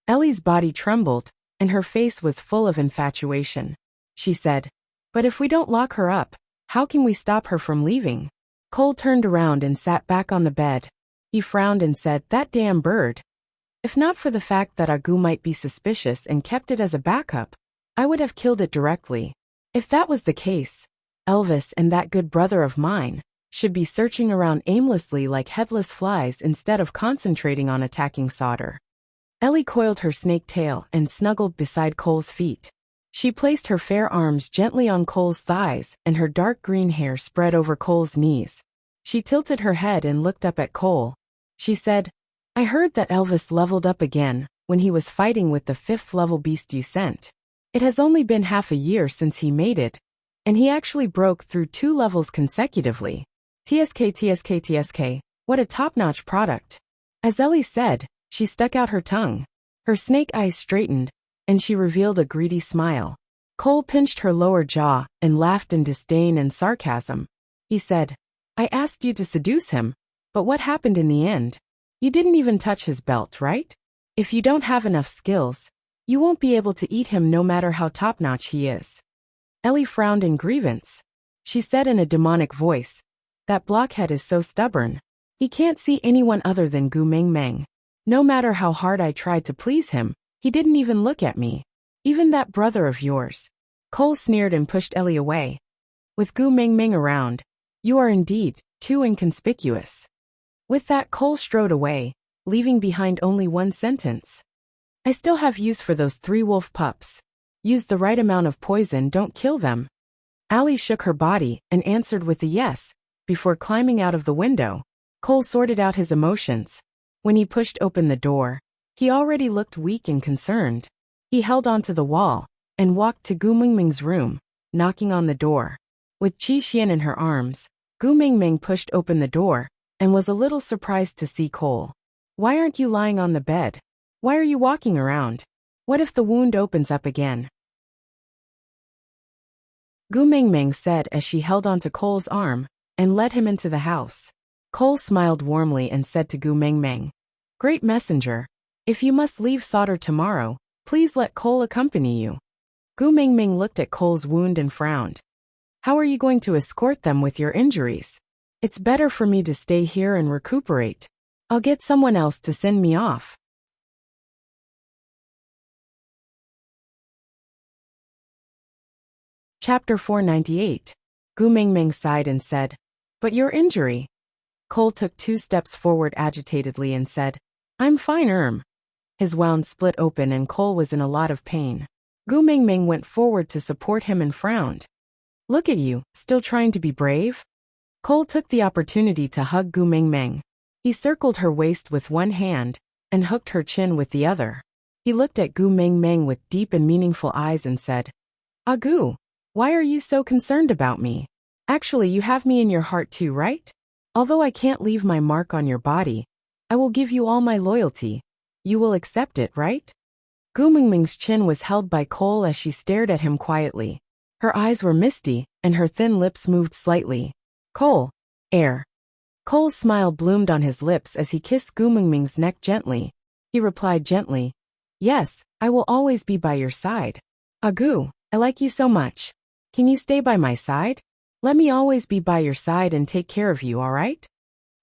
Ellie's body trembled, and her face was full of infatuation. She said, "But if we don't lock her up, how can we stop her from leaving?" Cole turned around and sat back on the bed. He frowned and said, "That damn bird. If not for the fact that Agu might be suspicious and kept it as a backup, I would have killed it directly. If that was the case, Elvis and that good brother of mine should be searching around aimlessly like headless flies instead of concentrating on attacking Sauter." Ellie coiled her snake tail and snuggled beside Cole's feet. She placed her fair arms gently on Cole's thighs and her dark green hair spread over Cole's knees. She tilted her head and looked up at Cole. She said, "I heard that Elvis leveled up again when he was fighting with the 5th level beast you sent. It has only been half a year since he made it, and he actually broke through 2 levels consecutively. TSK, what a top-notch product." As Ellie said, she stuck out her tongue. Her snake eyes straightened, and she revealed a greedy smile. Cole pinched her lower jaw and laughed in disdain and sarcasm. He said, "I asked you to seduce him, but what happened in the end? You didn't even touch his belt, right? If you don't have enough skills, you won't be able to eat him no matter how top-notch he is." Ellie frowned in grievance. She said in a demonic voice, "That blockhead is so stubborn. He can't see anyone other than Gu Mingmeng. No matter how hard I tried to please him, he didn't even look at me. Even that brother of yours." Cole sneered and pushed Ellie away. "With Gu Mingmeng around, you are indeed too inconspicuous." With that, Cole strode away, leaving behind only one sentence. "I still have use for those 3 wolf pups. Use the right amount of poison, don't kill them." Allie shook her body and answered with a yes, before climbing out of the window. Cole sorted out his emotions. When he pushed open the door, he already looked weak and concerned. He held onto the wall and walked to Gu Mingming's room, knocking on the door. With Qi Xian in her arms, Gu Mingming pushed open the door and was a little surprised to see Cole. "Why aren't you lying on the bed? Why are you walking around? What if the wound opens up again?" Gu Mingming said as she held onto Cole's arm and led him into the house. Cole smiled warmly and said to Gu Mingming, "Great messenger. If you must leave Sauter tomorrow, please let Cole accompany you." Gu Mingming looked at Cole's wound and frowned. "How are you going to escort them with your injuries? It's better for me to stay here and recuperate. I'll get someone else to send me off." Chapter 498. Gu Mingming sighed and said, "But your injury?" Cole took 2 steps forward agitatedly and said, "I'm fine, His wound split open and Cole was in a lot of pain. Gu Mingming went forward to support him and frowned. "Look at you, still trying to be brave?" Cole took the opportunity to hug Gu Mingming. He circled her waist with one hand and hooked her chin with the other. He looked at Gu Mingming with deep and meaningful eyes and said, "Agu, why are you so concerned about me? Actually, you have me in your heart too, right? Although I can't leave my mark on your body, I will give you all my loyalty. You will accept it, right?" Gu Mingming's chin was held by Cole as she stared at him quietly. Her eyes were misty, and her thin lips moved slightly. "Cole, air." Cole's smile bloomed on his lips as he kissed Gu Mingming's neck gently. He replied gently, "Yes, I will always be by your side. Agu, I like you so much. Can you stay by my side? Let me always be by your side and take care of you, all right?"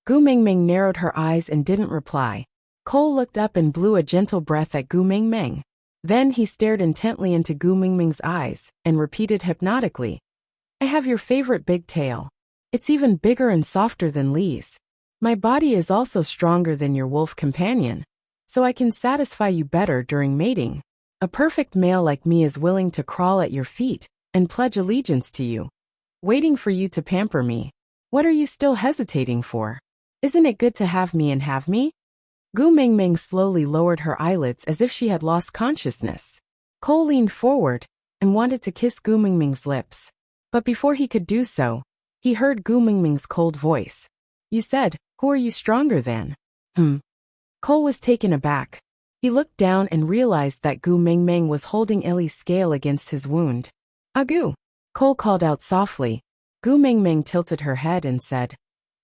Gu Mingming narrowed her eyes and didn't reply. Cole looked up and blew a gentle breath at Gu Mingming. Then he stared intently into Gu Mingming's eyes and repeated hypnotically, I have your favorite big tail. It's even bigger and softer than Lee's. My body is also stronger than your wolf companion, so I can satisfy you better during mating. A perfect male like me is willing to crawl at your feet and pledge allegiance to you, waiting for you to pamper me. What are you still hesitating for? Isn't it good to have me and have me? Gu Mingming slowly lowered her eyelids as if she had lost consciousness. Cole leaned forward and wanted to kiss Gu Mingming's lips. But before he could do so, he heard Gu Mingming's cold voice. You said, who are you stronger than? Cole was taken aback. He looked down and realized that Gu Mingming was holding Ellie's scale against his wound. Agu! Cole called out softly. Gu Mingming tilted her head and said,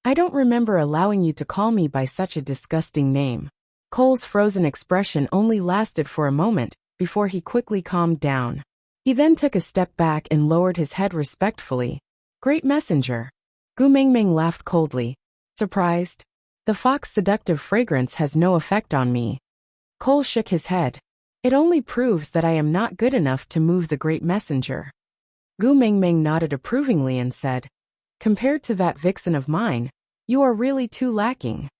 I don't remember allowing you to call me by such a disgusting name. Cole's frozen expression only lasted for a moment before he quickly calmed down. He then took a step back and lowered his head respectfully. Great messenger. Gu Mingming laughed coldly. Surprised? The fox's seductive fragrance has no effect on me. Cole shook his head. It only proves that I am not good enough to move the great messenger. Gu Mingming nodded approvingly and said, compared to that vixen of mine, you are really too lacking.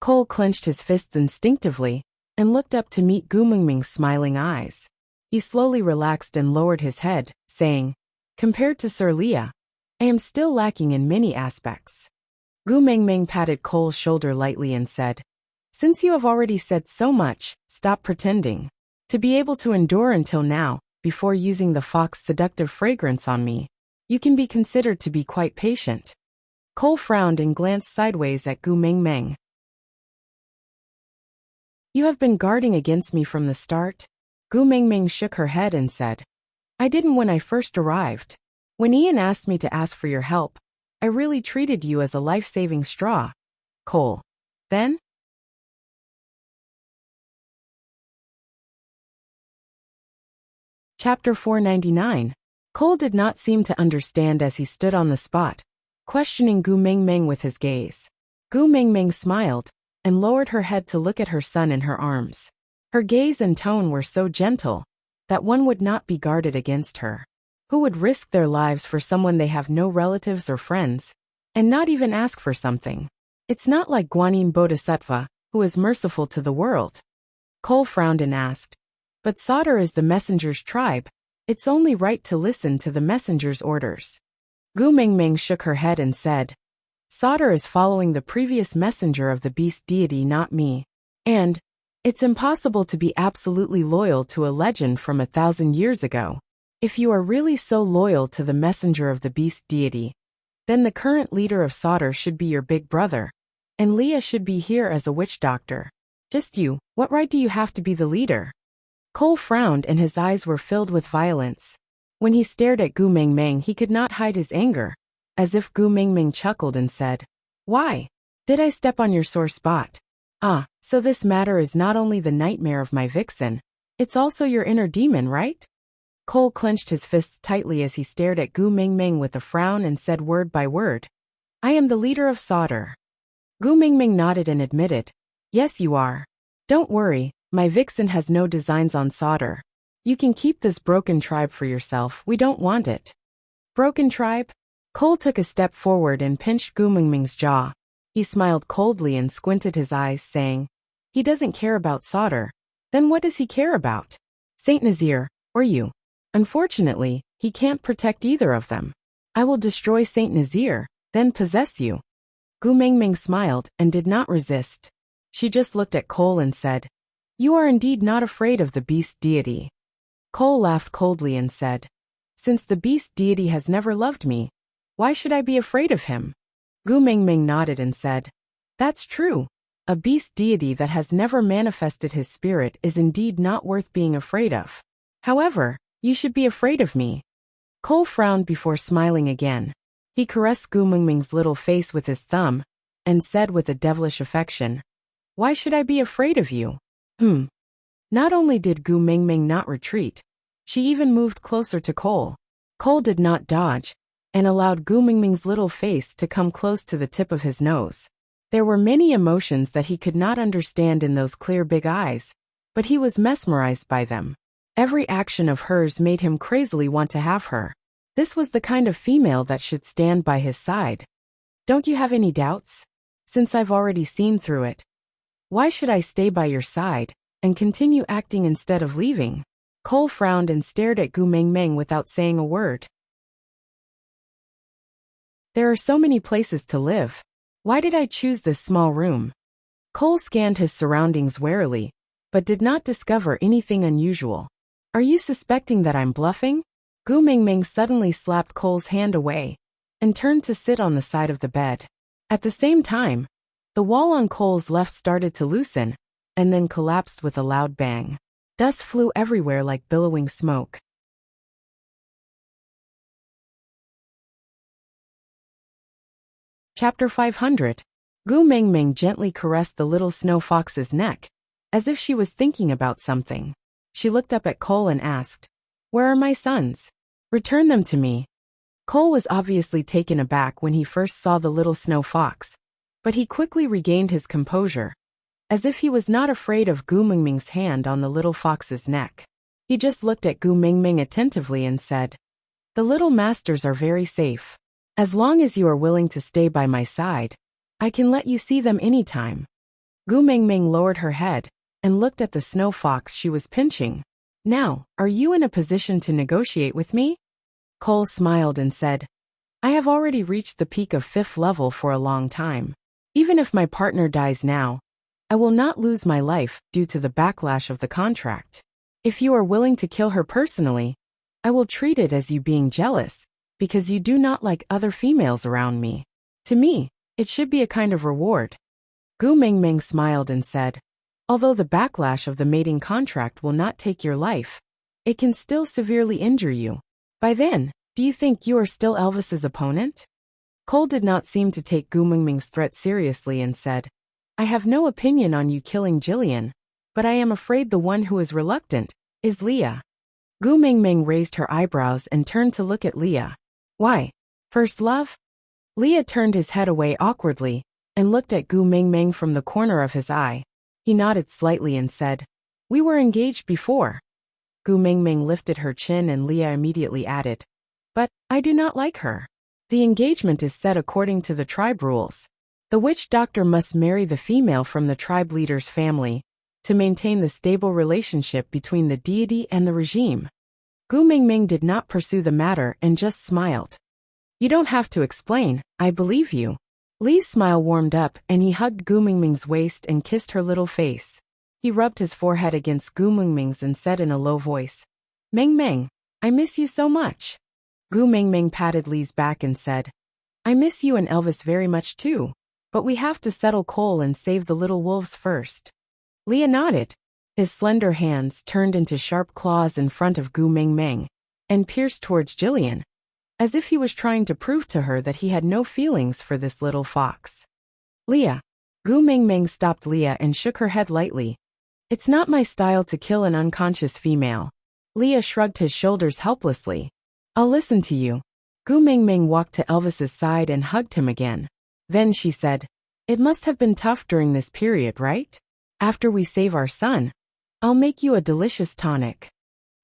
Cole clenched his fists instinctively and looked up to meet Gu Mingming's smiling eyes. He slowly relaxed and lowered his head, saying, compared to Sir Leah, I am still lacking in many aspects. Gu Mingming patted Cole's shoulder lightly and said, since you have already said so much, stop pretending. To be able to endure until now, before using the fox's seductive fragrance on me, you can be considered to be quite patient. Cole frowned and glanced sideways at Gu Mingming. You have been guarding against me from the start? Gu Mingming shook her head and said, I didn't when I first arrived. When Ian asked me to ask for your help, I really treated you as a life-saving straw. Cole. Then? Chapter 499. Cole did not seem to understand as he stood on the spot, questioning Gu Mingming with his gaze. Gu Mingming smiled and lowered her head to look at her son in her arms. Her gaze and tone were so gentle that one would not be guarded against her. Who would risk their lives for someone they have no relatives or friends, and not even ask for something? It's not like Guanyin Bodhisattva, who is merciful to the world. Cole frowned and asked, but Sauter is the messenger's tribe. It's only right to listen to the messenger's orders. Gu Mingming shook her head and said, Sauter is following the previous messenger of the beast deity, not me. And it's impossible to be absolutely loyal to a legend from 1,000 years ago. If you are really so loyal to the messenger of the beast deity, then the current leader of Sauter should be your big brother, and Leah should be here as a witch doctor. Just you, what right do you have to be the leader? Cole frowned and his eyes were filled with violence. When he stared at Gu Mingming, he could not hide his anger, as if Gu Mingming chuckled and said, Why? Did I step on your sore spot? Ah, so this matter is not only the nightmare of my vixen, it's also your inner demon, right? Cole clenched his fists tightly as he stared at Gu Mingming with a frown and said word by word, I am the leader of Sauter. Gu Mingming nodded and admitted, Yes, you are. Don't worry, my vixen has no designs on Sauter. You can keep this broken tribe for yourself, we don't want it. Broken tribe? Cole took a step forward and pinched Gu Mingming's jaw. He smiled coldly and squinted his eyes, saying, He doesn't care about Sauter. Then what does he care about? Saint Nazir, or you? Unfortunately, he can't protect either of them. I will destroy Saint Nazir, then possess you. Gu Mingming smiled and did not resist. She just looked at Cole and said, You are indeed not afraid of the beast deity. Cole laughed coldly and said, Since the beast deity has never loved me, why should I be afraid of him? Gu Mingming nodded and said, That's true. A beast deity that has never manifested his spirit is indeed not worth being afraid of. However, you should be afraid of me. Cole frowned before smiling again. He caressed Gu Mingming's little face with his thumb and said with a devilish affection, Why should I be afraid of you? Not only did Gu Mingming not retreat, she even moved closer to Cole. Cole did not dodge and allowed Gu Mingming's little face to come close to the tip of his nose. There were many emotions that he could not understand in those clear big eyes, but he was mesmerized by them. Every action of hers made him crazily want to have her. This was the kind of female that should stand by his side. Don't you have any doubts? Since I've already seen through it. Why should I stay by your side and continue acting instead of leaving? Cole frowned and stared at Gu Mengmeng without saying a word. There are so many places to live. Why did I choose this small room? Cole scanned his surroundings warily, but did not discover anything unusual. Are you suspecting that I'm bluffing? Gu Mengmeng suddenly slapped Cole's hand away and turned to sit on the side of the bed. At the same time, the wall on Cole's left started to loosen and then collapsed with a loud bang. Dust flew everywhere like billowing smoke. Chapter 500. Gu Mengmeng gently caressed the little snow fox's neck, as if she was thinking about something. She looked up at Cole and asked, "Where are my sons? Return them to me." Cole was obviously taken aback when he first saw the little snow fox, but he quickly regained his composure, as if he was not afraid of Gu Mengmeng's hand on the little fox's neck. He just looked at Gu Mengmeng attentively and said, "The little masters are very safe. As long as you are willing to stay by my side, I can let you see them anytime." Gu Mengmeng lowered her head and looked at the snow fox she was pinching. "Now, are you in a position to negotiate with me?" Cole smiled and said, "I have already reached the peak of 5th level for a long time. Even if my partner dies now, I will not lose my life due to the backlash of the contract. If you are willing to kill her personally, I will treat it as you being jealous, because you do not like other females around me. To me, it should be a kind of reward." Gu Mengmeng smiled and said, "Although the backlash of the mating contract will not take your life, it can still severely injure you. By then, do you think you are still Elvis's opponent?" Cole did not seem to take Gu Mengmeng's threat seriously and said, "I have no opinion on you killing Jillian, but I am afraid the one who is reluctant is Leah." Gu Mengmeng raised her eyebrows and turned to look at Leah. "Why? First love?" Leah turned his head away awkwardly and looked at Gu Mengmeng from the corner of his eye. He nodded slightly and said, "We were engaged before." Gu Mengmeng lifted her chin and Leah immediately added, "But I do not like her. The engagement is set according to the tribe rules. The witch doctor must marry the female from the tribe leader's family to maintain the stable relationship between the deity and the regime." Gu Mengmeng did not pursue the matter and just smiled. "You don't have to explain, I believe you." Lee's smile warmed up and he hugged Gu Mengmeng's waist and kissed her little face. He rubbed his forehead against Gu Mengmeng's and said in a low voice, "Mengmeng, I miss you so much." Gu Mengmeng patted Lee's back and said, "I miss you and Elvis very much too, but we have to settle Cole and save the little wolves first." Leah nodded. His slender hands turned into sharp claws in front of Gu Mengmeng and pierced towards Jillian, as if he was trying to prove to her that he had no feelings for this little fox. "Leah." Gu Mengmeng stopped Leah and shook her head lightly. "It's not my style to kill an unconscious female." Leah shrugged his shoulders helplessly. "I'll listen to you." Gu Mengmeng walked to Elvis's side and hugged him again. Then she said, "It must have been tough during this period, right? After we save our son, I'll make you a delicious tonic."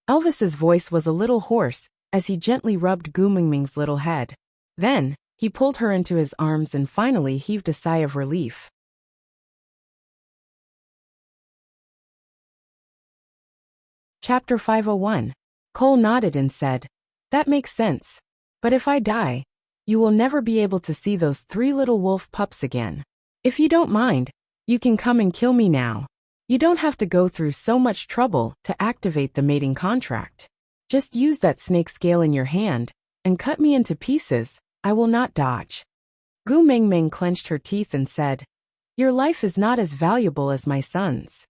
Elvis's voice was a little hoarse as he gently rubbed Gu Mengmeng's little head. Then, he pulled her into his arms and finally heaved a sigh of relief. Chapter 501. Cole nodded and said, "That makes sense. But if I die, you will never be able to see those 3 little wolf pups again. If you don't mind, you can come and kill me now. You don't have to go through so much trouble to activate the mating contract. Just use that snake scale in your hand and cut me into pieces. I will not dodge." Gu Mengmeng clenched her teeth and said, "Your life is not as valuable as my son's."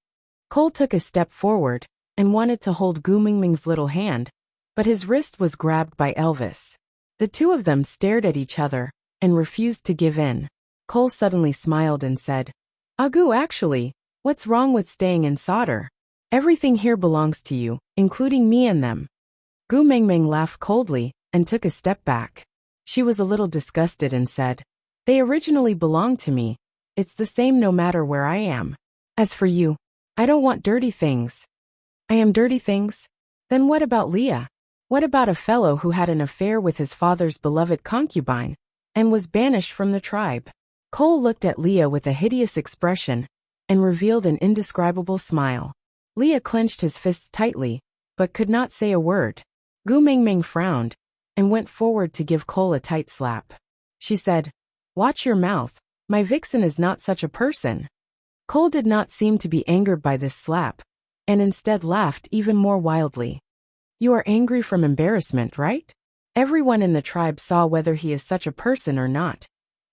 Cole took a step forward and wanted to hold Gu Mengmeng's little hand, but his wrist was grabbed by Elvis. The two of them stared at each other and refused to give in. Cole suddenly smiled and said, "Agu, actually, what's wrong with staying in solder? Everything here belongs to you, including me and them." Gu Mengmeng laughed coldly and took a step back. She was a little disgusted and said, "They originally belonged to me. It's the same no matter where I am. As for you, I don't want dirty things." "I am dirty things? Then what about Leah?" What about a fellow who had an affair with his father's beloved concubine and was banished from the tribe? Cole looked at Leah with a hideous expression and revealed an indescribable smile. Leah clenched his fists tightly, but could not say a word. Gu Mingming frowned and went forward to give Cole a tight slap. She said, "Watch your mouth, my vixen is not such a person." Cole did not seem to be angered by this slap, and instead laughed even more wildly. "You are angry from embarrassment, right? Everyone in the tribe saw whether he is such a person or not.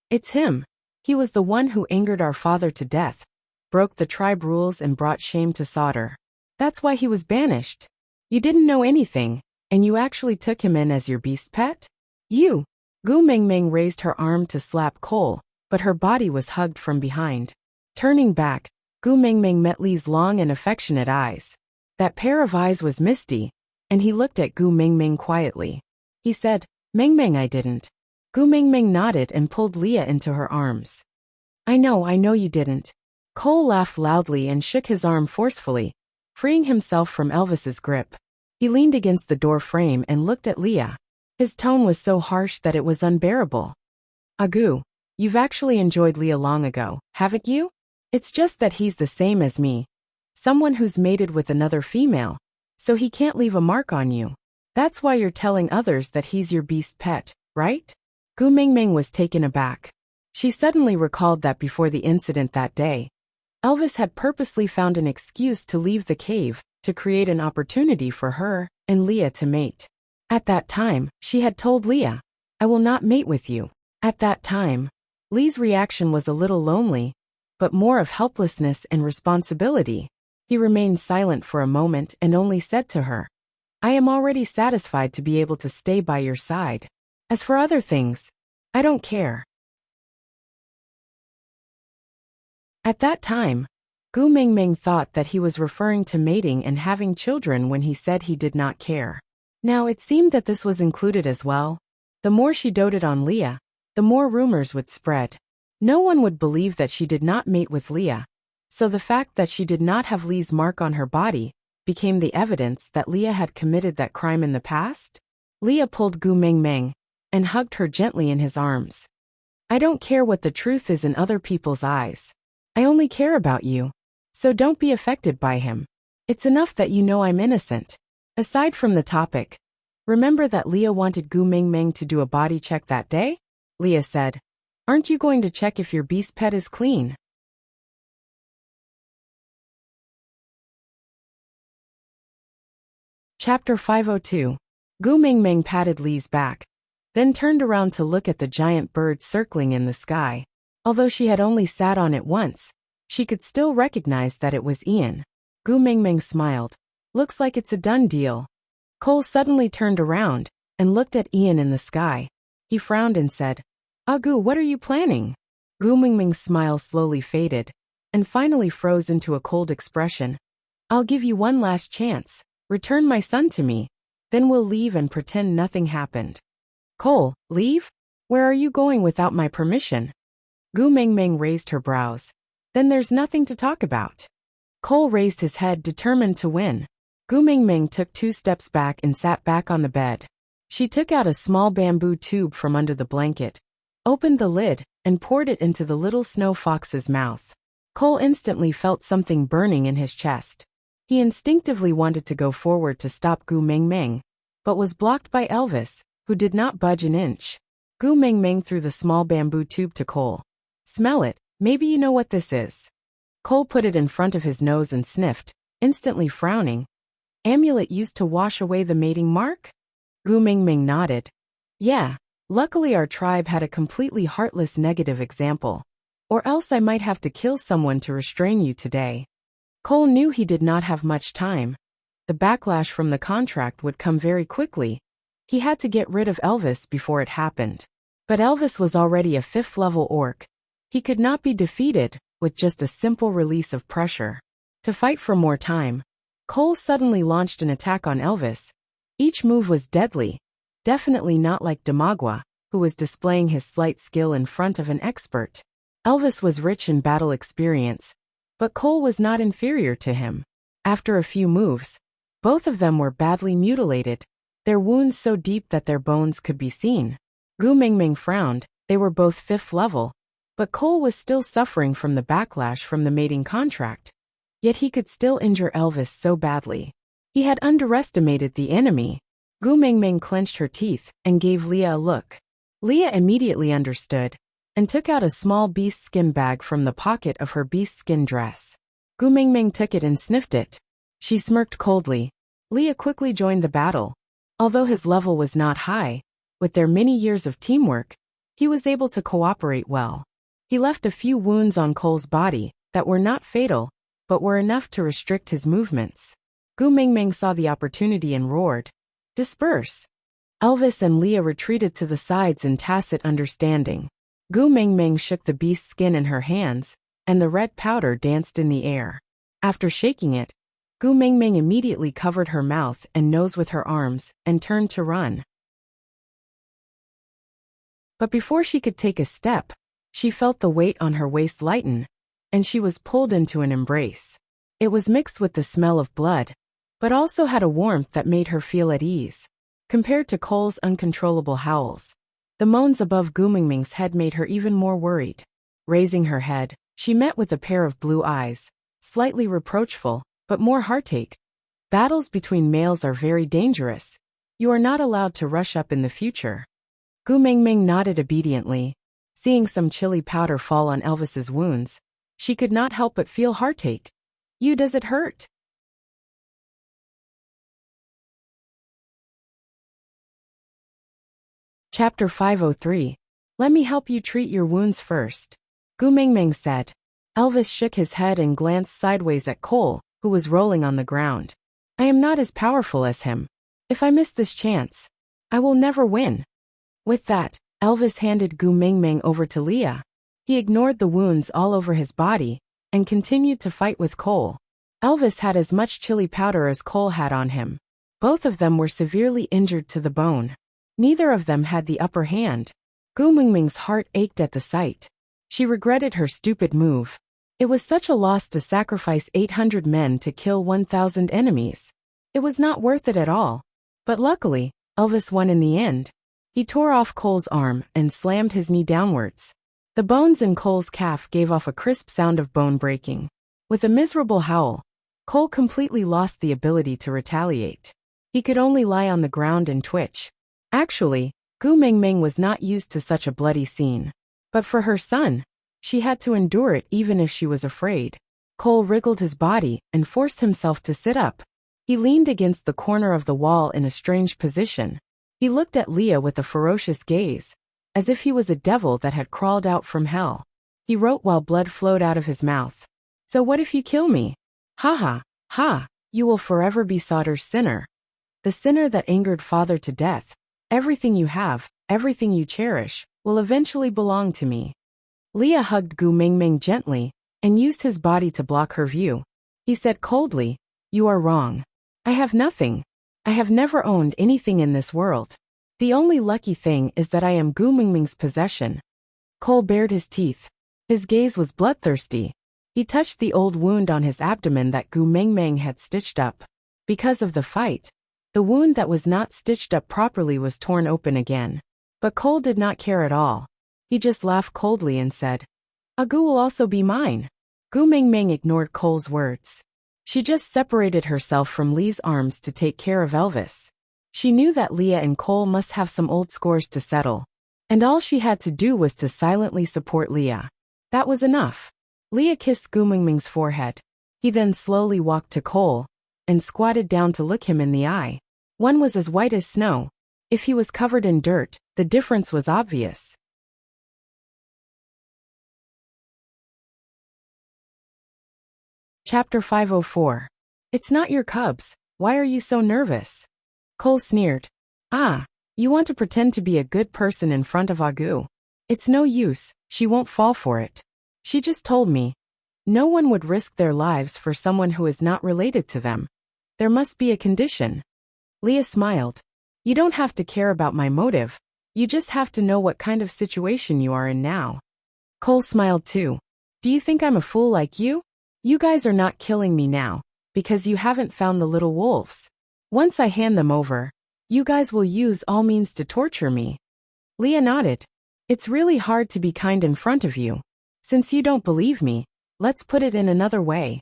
It's him. He was the one who angered our father to death, broke the tribe rules and brought shame to Sauter. That's why he was banished. You didn't know anything, and you actually took him in as your beast pet? You!" Gu Mingming raised her arm to slap Cole, but her body was hugged from behind. Turning back, Gu Mingming met Li's long and affectionate eyes. That pair of eyes was misty, and he looked at Gu Mingming quietly. He said, "Mingming, I didn't." Gu Mingming nodded and pulled Leah into her arms. I know you didn't." Cole laughed loudly and shook his arm forcefully, freeing himself from Elvis's grip. He leaned against the door frame and looked at Leah. His tone was so harsh that it was unbearable. "Agu, you've actually enjoyed Leah long ago, haven't you? It's just that he's the same as me. Someone who's mated with another female, so he can't leave a mark on you. That's why you're telling others that he's your beast pet, right?" Gu Mingming was taken aback. She suddenly recalled that before the incident that day, Elvis had purposely found an excuse to leave the cave to create an opportunity for her and Leah to mate. At that time, she had told Leah, "I will not mate with you." At that time, Lee's reaction was a little lonely, but more of helplessness and responsibility. He remained silent for a moment and only said to her, "I am already satisfied to be able to stay by your side. As for other things, I don't care." At that time, Gu Mingming thought that he was referring to mating and having children when he said he did not care. Now it seemed that this was included as well. The more she doted on Leah, the more rumors would spread. No one would believe that she did not mate with Leah, so the fact that she did not have Lee's mark on her body became the evidence that Leah had committed that crime in the past. Leah pulled Gu Mingming and hugged her gently in his arms. "I don't care what the truth is in other people's eyes. I only care about you, so don't be affected by him. It's enough that you know I'm innocent." Aside from the topic, remember that Leah wanted Gu Mingming to do a body check that day? Leah said, "Aren't you going to check if your beast pet is clean?" Chapter 502. Gu Mingming patted Li's back, then turned around to look at the giant bird circling in the sky. Although she had only sat on it once, she could still recognize that it was Ian. Gu Mingming smiled. "Looks like it's a done deal." Cole suddenly turned around and looked at Ian in the sky. He frowned and said, "Gu, what are you planning?" Gu Mingming's smile slowly faded and finally froze into a cold expression. "I'll give you one last chance. Return my son to me. Then we'll leave and pretend nothing happened." "Cole, leave? Where are you going without my permission?" Gu Mingming raised her brows. "Then there's nothing to talk about." Cole raised his head, determined to win. Gu Mingming took 2 steps back and sat back on the bed. She took out a small bamboo tube from under the blanket, opened the lid, and poured it into the little snow fox's mouth. Cole instantly felt something burning in his chest. He instinctively wanted to go forward to stop Gu Mingming, but was blocked by Elvis, who did not budge an inch. Gu Mingming threw the small bamboo tube to Cole. "Smell it, maybe you know what this is." Cole put it in front of his nose and sniffed, instantly frowning. "Amulet used to wash away the mating mark?" Gu Mingming nodded. "Yeah, luckily our tribe had a completely heartless negative example. Or else I might have to kill someone to restrain you today." Cole knew he did not have much time. The backlash from the contract would come very quickly. He had to get rid of Elvis before it happened. But Elvis was already a 5th-level orc. He could not be defeated with just a simple release of pressure. To fight for more time, Cole suddenly launched an attack on Elvis. Each move was deadly, definitely not like Damagua, who was displaying his slight skill in front of an expert. Elvis was rich in battle experience, but Cole was not inferior to him. After a few moves, both of them were badly mutilated. their wounds so deep that their bones could be seen. Gu Mingming frowned. They were both 5th level, but Cole was still suffering from the backlash from the mating contract. Yet he could still injure Elvis so badly. He had underestimated the enemy. Gu Mingming clenched her teeth and gave Leah a look. Leah immediately understood and took out a small beast skin bag from the pocket of her beast skin dress. Gu Mingming took it and sniffed it. She smirked coldly. Leah quickly joined the battle. Although his level was not high, with their many years of teamwork, he was able to cooperate well. He left a few wounds on Cole's body that were not fatal, but were enough to restrict his movements. Gu Mingming saw the opportunity and roared, "Disperse!" Elvis and Leah retreated to the sides in tacit understanding. Gu Mingming shook the beast's skin in her hands, and the red powder danced in the air. After shaking it, Gu Mingming immediately covered her mouth and nose with her arms and turned to run. But before she could take a step, she felt the weight on her waist lighten, and she was pulled into an embrace. It was mixed with the smell of blood, but also had a warmth that made her feel at ease. Compared to Cole's uncontrollable howls, the moans above Gu Mingming's head made her even more worried. Raising her head, she met with a pair of blue eyes, slightly reproachful, but more heartache. "Battles between males are very dangerous. You are not allowed to rush up in the future." Gu Mingming nodded obediently. Seeing some chili powder fall on Elvis's wounds, she could not help but feel heartache. "You, does it hurt?" Chapter 503. Let me help you treat your wounds first, Gu Mingming said. Elvis shook his head and glanced sideways at Cole, who was rolling on the ground. "I am not as powerful as him. If I miss this chance, I will never win." With that, Elvis handed Gu Mingming over to Leah. He ignored the wounds all over his body and continued to fight with Cole. Elvis had as much chili powder as Cole had on him. Both of them were severely injured to the bone. Neither of them had the upper hand. Gu Mingming's heart ached at the sight. She regretted her stupid move. It was such a loss to sacrifice 800 men to kill 1,000 enemies. It was not worth it at all. But luckily, Elvis won in the end. He tore off Cole's arm and slammed his knee downwards. The bones in Cole's calf gave off a crisp sound of bone breaking. With a miserable howl, Cole completely lost the ability to retaliate. He could only lie on the ground and twitch. Actually, Gu Mingming was not used to such a bloody scene. But for her son, she had to endure it even if she was afraid. Cole wriggled his body and forced himself to sit up. He leaned against the corner of the wall in a strange position. He looked at Leah with a ferocious gaze, as if he was a devil that had crawled out from hell. He wrote while blood flowed out of his mouth. "So what if you kill me? Ha ha, ha, you will forever be Sauter's sinner. The sinner that angered father to death. Everything you have, everything you cherish, will eventually belong to me." Leah hugged Gu Mingming gently and used his body to block her view. He said coldly, "You are wrong. I have nothing. I have never owned anything in this world. The only lucky thing is that I am Gu Mingming's possession." Cole bared his teeth. His gaze was bloodthirsty. He touched the old wound on his abdomen that Gu Mingming had stitched up. Because of the fight, the wound that was not stitched up properly was torn open again. But Cole did not care at all. He just laughed coldly and said, "Gu will also be mine." Gu Mingming ignored Cole's words. She just separated herself from Lee's arms to take care of Elvis. She knew that Leah and Cole must have some old scores to settle, and all she had to do was to silently support Leah. That was enough. Leah kissed Gu Mingming's forehead. He then slowly walked to Cole and squatted down to look him in the eye. One was as white as snow. If he was covered in dirt, the difference was obvious. Chapter 504. It's not your cubs. Why are you so nervous? Cole sneered. "Ah, you want to pretend to be a good person in front of Agu. It's no use, she won't fall for it. She just told me. No one would risk their lives for someone who is not related to them. There must be a condition." Leah smiled. "You don't have to care about my motive. You just have to know what kind of situation you are in now." Cole smiled too. "Do you think I'm a fool like you? You guys are not killing me now, because you haven't found the little wolves. Once I hand them over, You guys will use all means to torture me. Leah nodded. It's really hard to be kind in front of you. Since you don't believe me, let's put it in another way.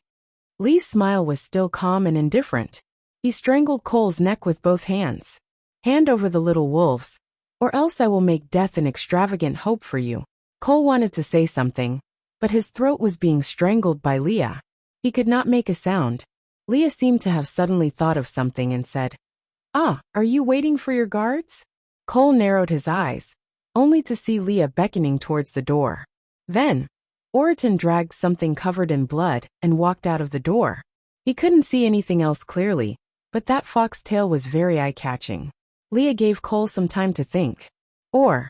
Lee's smile was still calm and indifferent. He strangled Cole's neck with both hands. Hand over the little wolves, or else I will make death an extravagant hope for you. Cole wanted to say something, but his throat was being strangled by Leah. He could not make a sound. Leah seemed to have suddenly thought of something and said, "Ah, are you waiting for your guards?" Cole narrowed his eyes, only to see Leah beckoning towards the door. Then, Oriton dragged something covered in blood and walked out of the door. He couldn't see anything else clearly, but that foxtail was very eye-catching. Leah gave Cole some time to think. Or,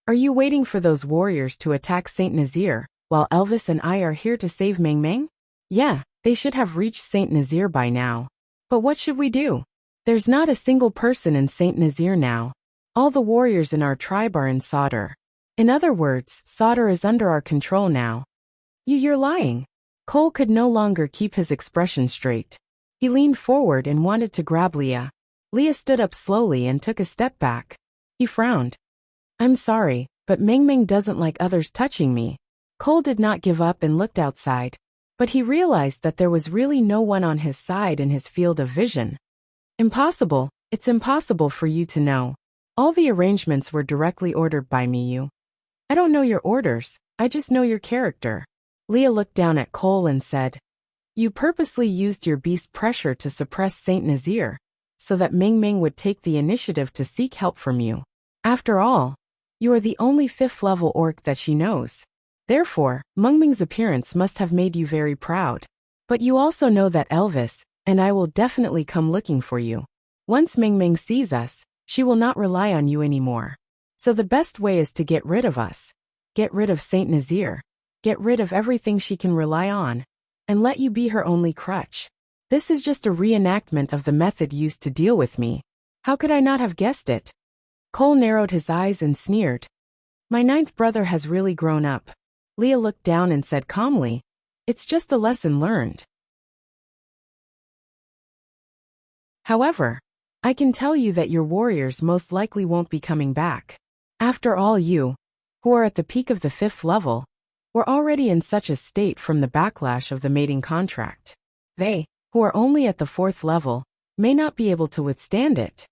are you waiting for those warriors to attack Saint Nazaire, while Elvis and I are here to save Meng Meng? Yeah, they should have reached Saint Nazaire by now. But what should we do? There's not a single person in Saint Nazaire now. All the warriors in our tribe are in Sauder. In other words, Sauder is under our control now. You're lying. Cole could no longer keep his expression straight. He leaned forward and wanted to grab Leah. Leah stood up slowly and took a step back. He frowned. I'm sorry, but Meng Meng doesn't like others touching me. Cole did not give up and looked outside. But he realized that there was really no one on his side in his field of vision. Impossible. It's impossible for you to know. All the arrangements were directly ordered by me. I don't know your orders, I just know your character. Leah looked down at Cole and said, You purposely used your beast pressure to suppress Saint Nazaire, so that Meng Meng would take the initiative to seek help from you. After all, you are the only 5th level orc that she knows. Therefore, Meng Meng's appearance must have made you very proud. But you also know that Elvis and I will definitely come looking for you. Once Meng Meng sees us, she will not rely on you anymore. So the best way is to get rid of us. Get rid of Saint Nazaire. Get rid of everything she can rely on, and let you be her only crutch. This is just a reenactment of the method used to deal with me. How could I not have guessed it? Cole narrowed his eyes and sneered. My 9th brother has really grown up. Leah looked down and said calmly, It's just a lesson learned. However, I can tell you that your warriors most likely won't be coming back. After all, you, who are at the peak of the 5th level, were already in such a state from the backlash of the mating contract. They, who are only at the 4th level, may not be able to withstand it.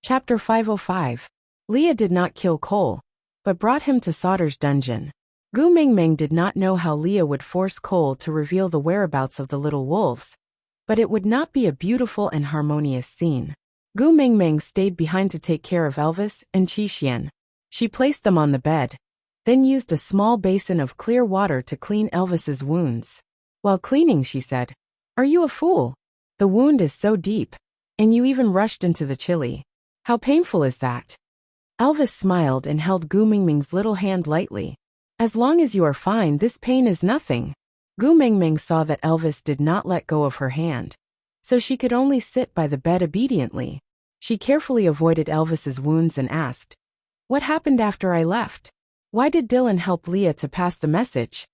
Chapter 505. Leah did not kill Cole, but brought him to Sauder's dungeon. Gu Meng Meng did not know how Leah would force Cole to reveal the whereabouts of the little wolves, but it would not be a beautiful and harmonious scene. Gu Meng Meng stayed behind to take care of Elvis and Qi Xian. She placed them on the bed, then used a small basin of clear water to clean Elvis's wounds. While cleaning, she said, Are you a fool? The wound is so deep, and you even rushed into the chili. How painful is that? Elvis smiled and held Gu Meng Meng's little hand lightly. As long as you are fine, this pain is nothing. Gu Meng Meng saw that Elvis did not let go of her hand, so she could only sit by the bed obediently. She carefully avoided Elvis's wounds and asked, What happened after I left? Why did Dylan help Leah to pass the message?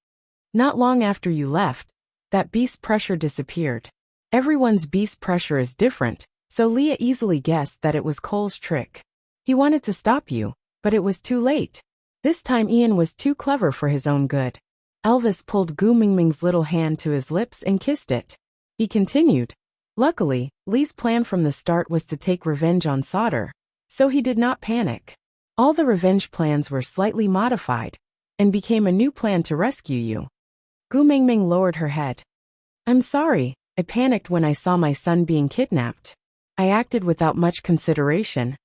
Not long after you left, that beast pressure disappeared. Everyone's beast pressure is different, so Leah easily guessed that it was Cole's trick. He wanted to stop you, but it was too late. This time Ian was too clever for his own good. Elvis pulled Gu Meng Meng's little hand to his lips and kissed it. He continued, Luckily, Lee's plan from the start was to take revenge on Sauder, so he did not panic. All the revenge plans were slightly modified, and became a new plan to rescue you. Gu Meng Meng lowered her head. I'm sorry, I panicked when I saw my son being kidnapped. I acted without much consideration,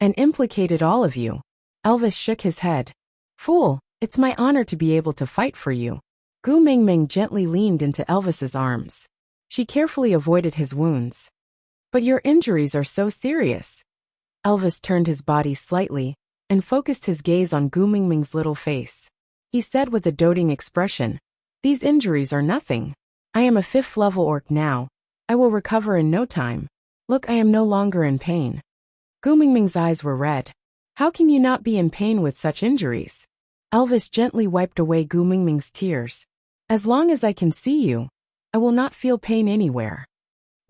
and implicated all of you. Elvis shook his head. Fool, it's my honor to be able to fight for you. Gu Meng Meng gently leaned into Elvis's arms. She carefully avoided his wounds. But your injuries are so serious. Elvis turned his body slightly, and focused his gaze on Gu Meng Meng's little face. He said with a doting expression, These injuries are nothing. I am a 5th level orc now. I will recover in no time. Look, I am no longer in pain. Gu Meng Meng's eyes were red. How can you not be in pain with such injuries? Elvis gently wiped away Gu Meng Meng's tears. As long as I can see you, I will not feel pain anywhere.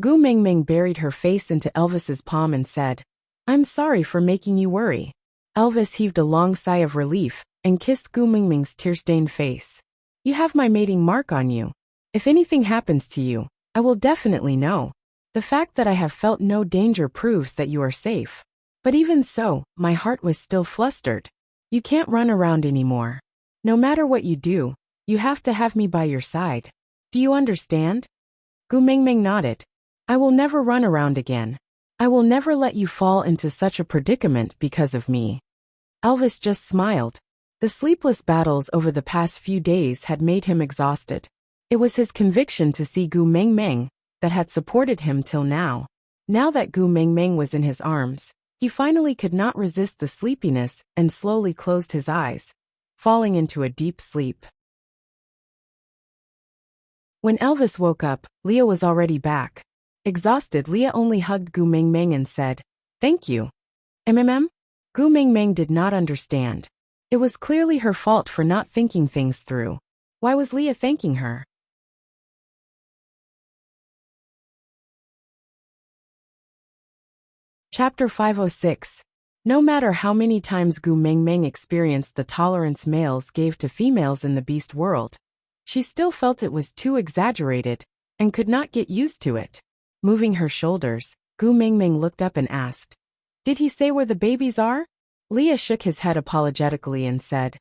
Gu Mingming buried her face into Elvis's palm and said, I'm sorry for making you worry. Elvis heaved a long sigh of relief and kissed Gu Mingming's tear-stained face. You have my mating mark on you. If anything happens to you, I will definitely know. The fact that I have felt no danger proves that you are safe. But even so, my heart was still flustered. You can't run around anymore. No matter what you do, you have to have me by your side. Do you understand? Gu Mingming nodded. I will never run around again. I will never let you fall into such a predicament because of me. Elvis just smiled. The sleepless battles over the past few days had made him exhausted. It was his conviction to see Gu Mingming that had supported him till now. Now that Gu Mingming was in his arms, he finally could not resist the sleepiness and slowly closed his eyes, falling into a deep sleep. When Elvis woke up, Leah was already back. Exhausted, Leah only hugged Gu Mingming and said, Thank you. MMM? Gu Mingming did not understand. It was clearly her fault for not thinking things through. Why was Leah thanking her? Chapter 506. No matter how many times Gu Mingming experienced the tolerance males gave to females in the beast world, she still felt it was too exaggerated and could not get used to it. Moving her shoulders, Gu Mingming looked up and asked, Did he say where the babies are? Leah shook his head apologetically and said,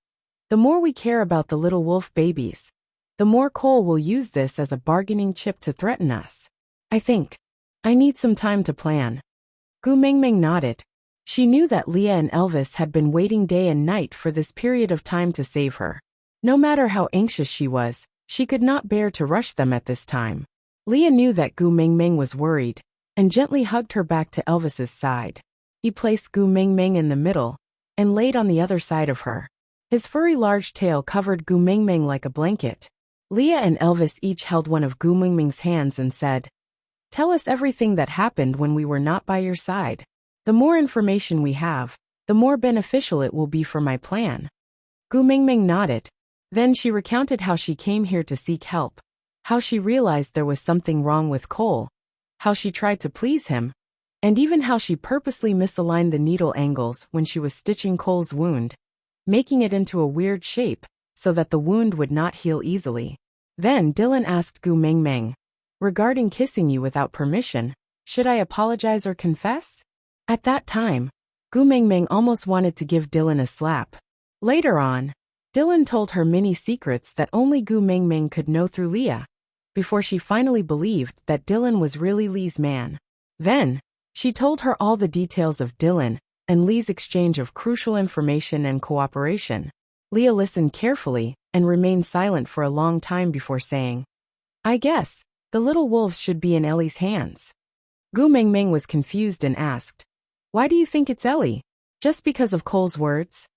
The more we care about the little wolf babies, the more Cole will use this as a bargaining chip to threaten us. I need some time to plan. Gu Mingming nodded. She knew that Leah and Elvis had been waiting day and night for this period of time to save her. No matter how anxious she was, she could not bear to rush them at this time. Leah knew that Gu Mingming was worried, and gently hugged her back to Elvis's side. He placed Gu Mingming in the middle, and laid on the other side of her. His furry large tail covered Gu Mingming like a blanket. Leah and Elvis each held one of Gu Mingming's hands and said, Tell us everything that happened when we were not by your side. The more information we have, the more beneficial it will be for my plan. Gu Mingming nodded. Then she recounted how she came here to seek help, how she realized there was something wrong with Cole, how she tried to please him, and even how she purposely misaligned the needle angles when she was stitching Cole's wound, making it into a weird shape so that the wound would not heal easily. Then Dylan asked Gu Mingming, Regarding kissing you without permission, should I apologize or confess? At that time, Gu Mingming almost wanted to give Dylan a slap. Later on, Dylan told her many secrets that only Gu Mingming could know through Leah, before she finally believed that Dylan was really Lee's man. Then, she told her all the details of Dylan and Lee's exchange of crucial information and cooperation. Leah listened carefully and remained silent for a long time before saying, I guess, the little wolves should be in Ellie's hands. Gu Mingming was confused and asked, Why do you think it's Ellie? Just because of Cole's words?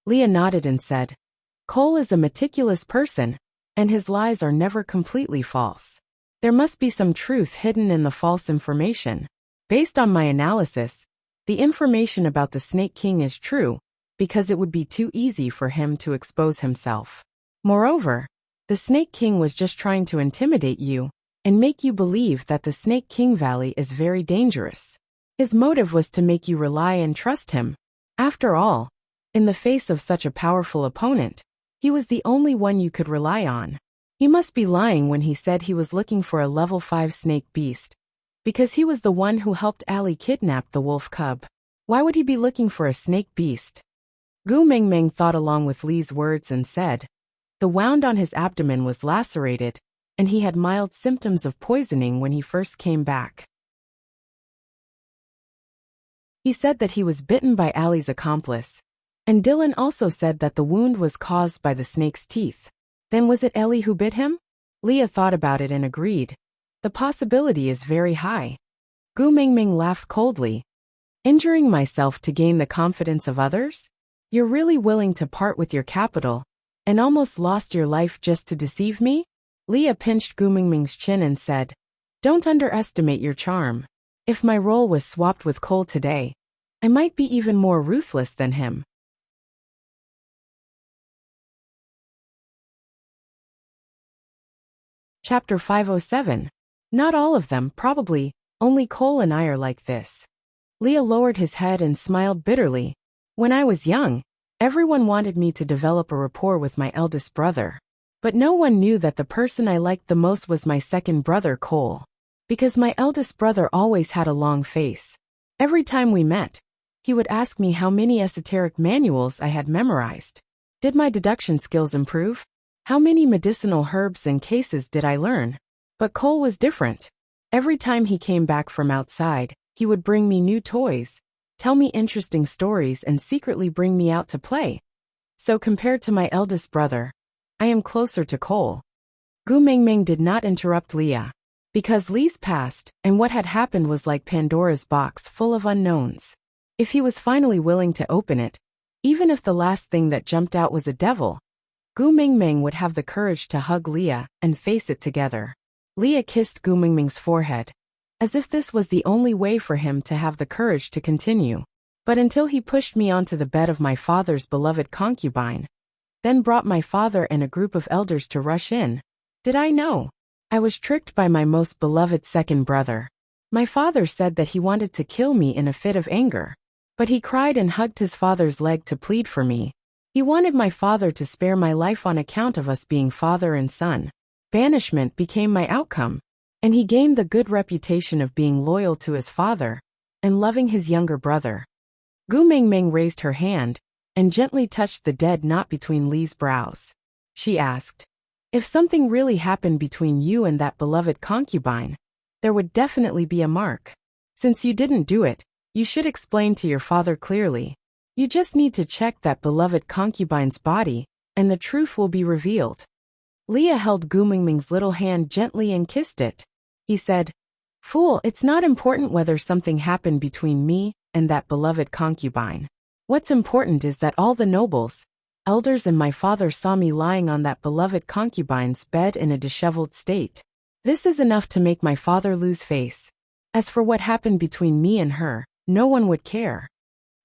Leah nodded and said, Cole is a meticulous person, and his lies are never completely false. There must be some truth hidden in the false information. Based on my analysis, the information about the Snake King is true, because it would be too easy for him to expose himself. Moreover, the Snake King was just trying to intimidate you and make you believe that the Snake King Valley is very dangerous. His motive was to make you rely and trust him. After all, in the face of such a powerful opponent, he was the only one you could rely on. He must be lying when he said he was looking for a level 5 snake beast, because he was the one who helped Allie kidnap the wolf cub. Why would he be looking for a snake beast? Gu Mingming thought along with Lee's words and said, the wound on his abdomen was lacerated, and he had mild symptoms of poisoning when he first came back. He said that he was bitten by Allie's accomplice, and Dylan also said that the wound was caused by the snake's teeth. Then was it Ellie who bit him? Leah thought about it and agreed. The possibility is very high. Gu Mingming laughed coldly. Injuring myself to gain the confidence of others? You're really willing to part with your capital, and almost lost your life just to deceive me? Leah pinched Gu Mingming's chin and said, Don't underestimate your charm. If my role was swapped with Cole today, I might be even more ruthless than him. Chapter 507. Not all of them, probably. Only Cole and I are like this. Leah lowered his head and smiled bitterly. When I was young, everyone wanted me to develop a rapport with my eldest brother. But no one knew that the person I liked the most was my second brother, Cole. Because my eldest brother always had a long face. Every time we met, he would ask me how many esoteric manuals I had memorized. Did my deduction skills improve? How many medicinal herbs and cases did I learn? But Cole was different. Every time he came back from outside, he would bring me new toys, tell me interesting stories, and secretly bring me out to play. So compared to my eldest brother, I am closer to Cole. Gu Mingming did not interrupt Leah. Because Lee's past and what had happened was like Pandora's box full of unknowns. If he was finally willing to open it, even if the last thing that jumped out was a devil, Gu Mingming would have the courage to hug Leah and face it together. Leah kissed Gu Mingming's forehead, as if this was the only way for him to have the courage to continue. But until he pushed me onto the bed of my father's beloved concubine, then brought my father and a group of elders to rush in, did I know? I was tricked by my most beloved second brother. My father said that he wanted to kill me in a fit of anger. But he cried and hugged his father's leg to plead for me. He wanted my father to spare my life on account of us being father and son. Banishment became my outcome, and he gained the good reputation of being loyal to his father and loving his younger brother. Gu Mingming raised her hand and gently touched the dead knot between Lee's brows. She asked, "If something really happened between you and that beloved concubine, there would definitely be a mark. Since you didn't do it, you should explain to your father clearly. You just need to check that beloved concubine's body, and the truth will be revealed." Leah held Gu Mingming's little hand gently and kissed it. He said, "Fool, it's not important whether something happened between me and that beloved concubine. What's important is that all the nobles, elders and my father saw me lying on that beloved concubine's bed in a disheveled state. This is enough to make my father lose face. As for what happened between me and her, no one would care."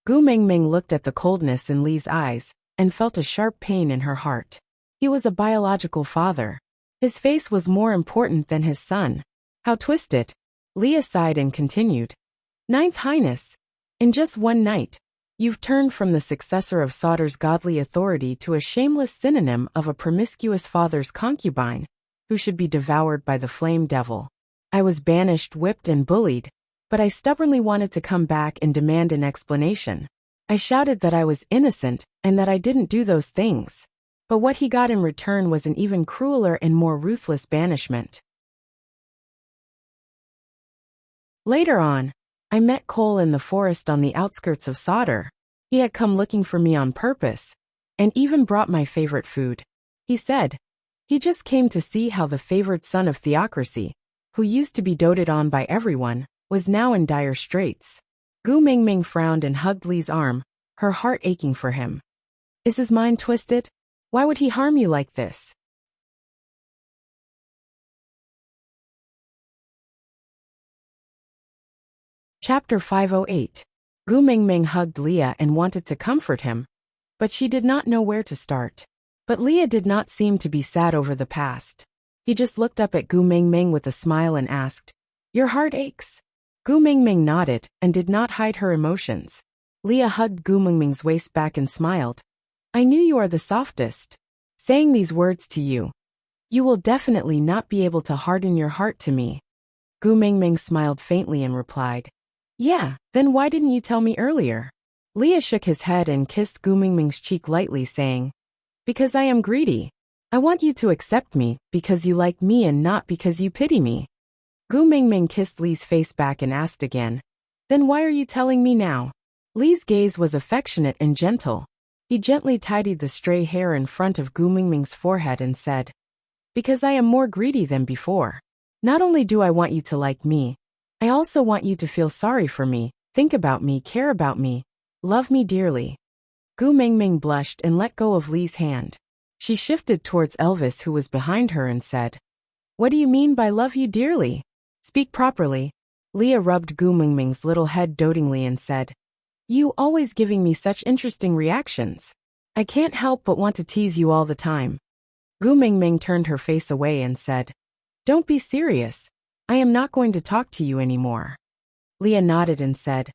Gu Mingming looked at the coldness in Lee's eyes and felt a sharp pain in her heart. He was a biological father. His face was more important than his son. How twisted. Leah sighed and continued. "Ninth Highness, in just one night, you've turned from the successor of Sauter's godly authority to a shameless synonym of a promiscuous father's concubine, who should be devoured by the flame devil. I was banished, whipped, and bullied, but I stubbornly wanted to come back and demand an explanation. I shouted that I was innocent and that I didn't do those things. But what he got in return was an even crueler and more ruthless banishment." Later on, I met Cole in the forest on the outskirts of Sauter. He had come looking for me on purpose, and even brought my favorite food. He said he just came to see how the favored son of theocracy, who used to be doted on by everyone, was now in dire straits. Gu Mingming frowned and hugged Lee's arm, her heart aching for him. Is his mind twisted? Why would he harm you like this? Chapter 508. Gu Mingming hugged Leah and wanted to comfort him, but she did not know where to start. But Leah did not seem to be sad over the past. He just looked up at Gu Mingming with a smile and asked, "Your heart aches?" Gu Mingming nodded and did not hide her emotions. Leah hugged Gu Mingming's waist back and smiled. "I knew you are the softest. Saying these words to you, you will definitely not be able to harden your heart to me." Gu Mingming smiled faintly and replied, "Yeah, then why didn't you tell me earlier?" Leah shook his head and kissed Gu Mingming's cheek lightly, saying, "Because I am greedy. I want you to accept me because you like me and not because you pity me." Gu Mingming kissed Lee's face back and asked again, "Then why are you telling me now?" Lee's gaze was affectionate and gentle. He gently tidied the stray hair in front of Gu Mingming's forehead and said, "Because I am more greedy than before. Not only do I want you to like me, I also want you to feel sorry for me, think about me, care about me, love me dearly." Gu Mingming blushed and let go of Lee's hand. She shifted towards Elvis, who was behind her, and said, "What do you mean by love you dearly? Speak properly." Leah rubbed Gu Mingming's little head dotingly and said, "You always giving me such interesting reactions. I can't help but want to tease you all the time." Gu Mingming turned her face away and said, Don't be serious. I am not going to talk to you anymore. Leah nodded and said,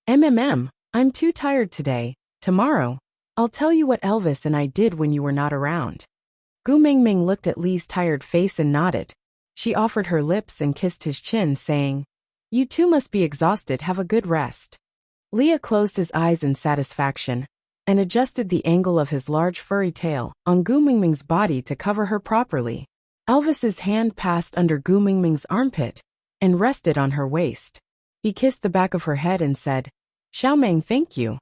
I'm too tired today. Tomorrow, I'll tell you what Elvis and I did when you were not around. Gu Mingming looked at Lee's tired face and nodded. She offered her lips and kissed his chin, saying, You too must be exhausted, have a good rest. Leah closed his eyes in satisfaction and adjusted the angle of his large furry tail on Gu Mingming's body to cover her properly. Elvis's hand passed under Gu Mingming's armpit and rested on her waist. He kissed the back of her head and said, Xiaomeng, thank you.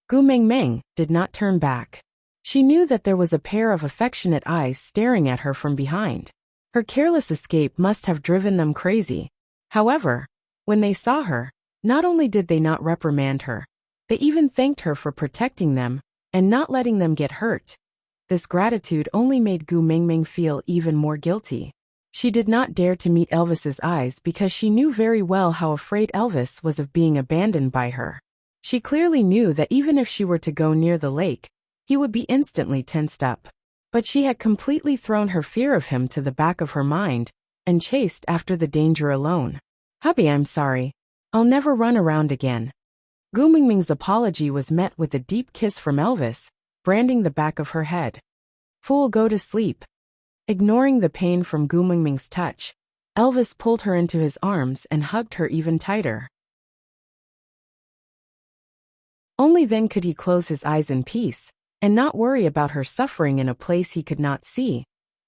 Gu Mingming did not turn back. She knew that there was a pair of affectionate eyes staring at her from behind. Her careless escape must have driven them crazy. However, when they saw her, not only did they not reprimand her, they even thanked her for protecting them and not letting them get hurt. This gratitude only made Gu Mingming feel even more guilty. She did not dare to meet Elvis's eyes because she knew very well how afraid Elvis was of being abandoned by her. She clearly knew that even if she were to go near the lake, he would be instantly tensed up. But she had completely thrown her fear of him to the back of her mind and chased after the danger alone. Hubby, I'm sorry. I'll never run around again. Gu Mingming's apology was met with a deep kiss from Elvis, branding the back of her head. Fool, go to sleep. Ignoring the pain from Gu Mingming's touch, Elvis pulled her into his arms and hugged her even tighter. Only then could he close his eyes in peace and not worry about her suffering in a place he could not see,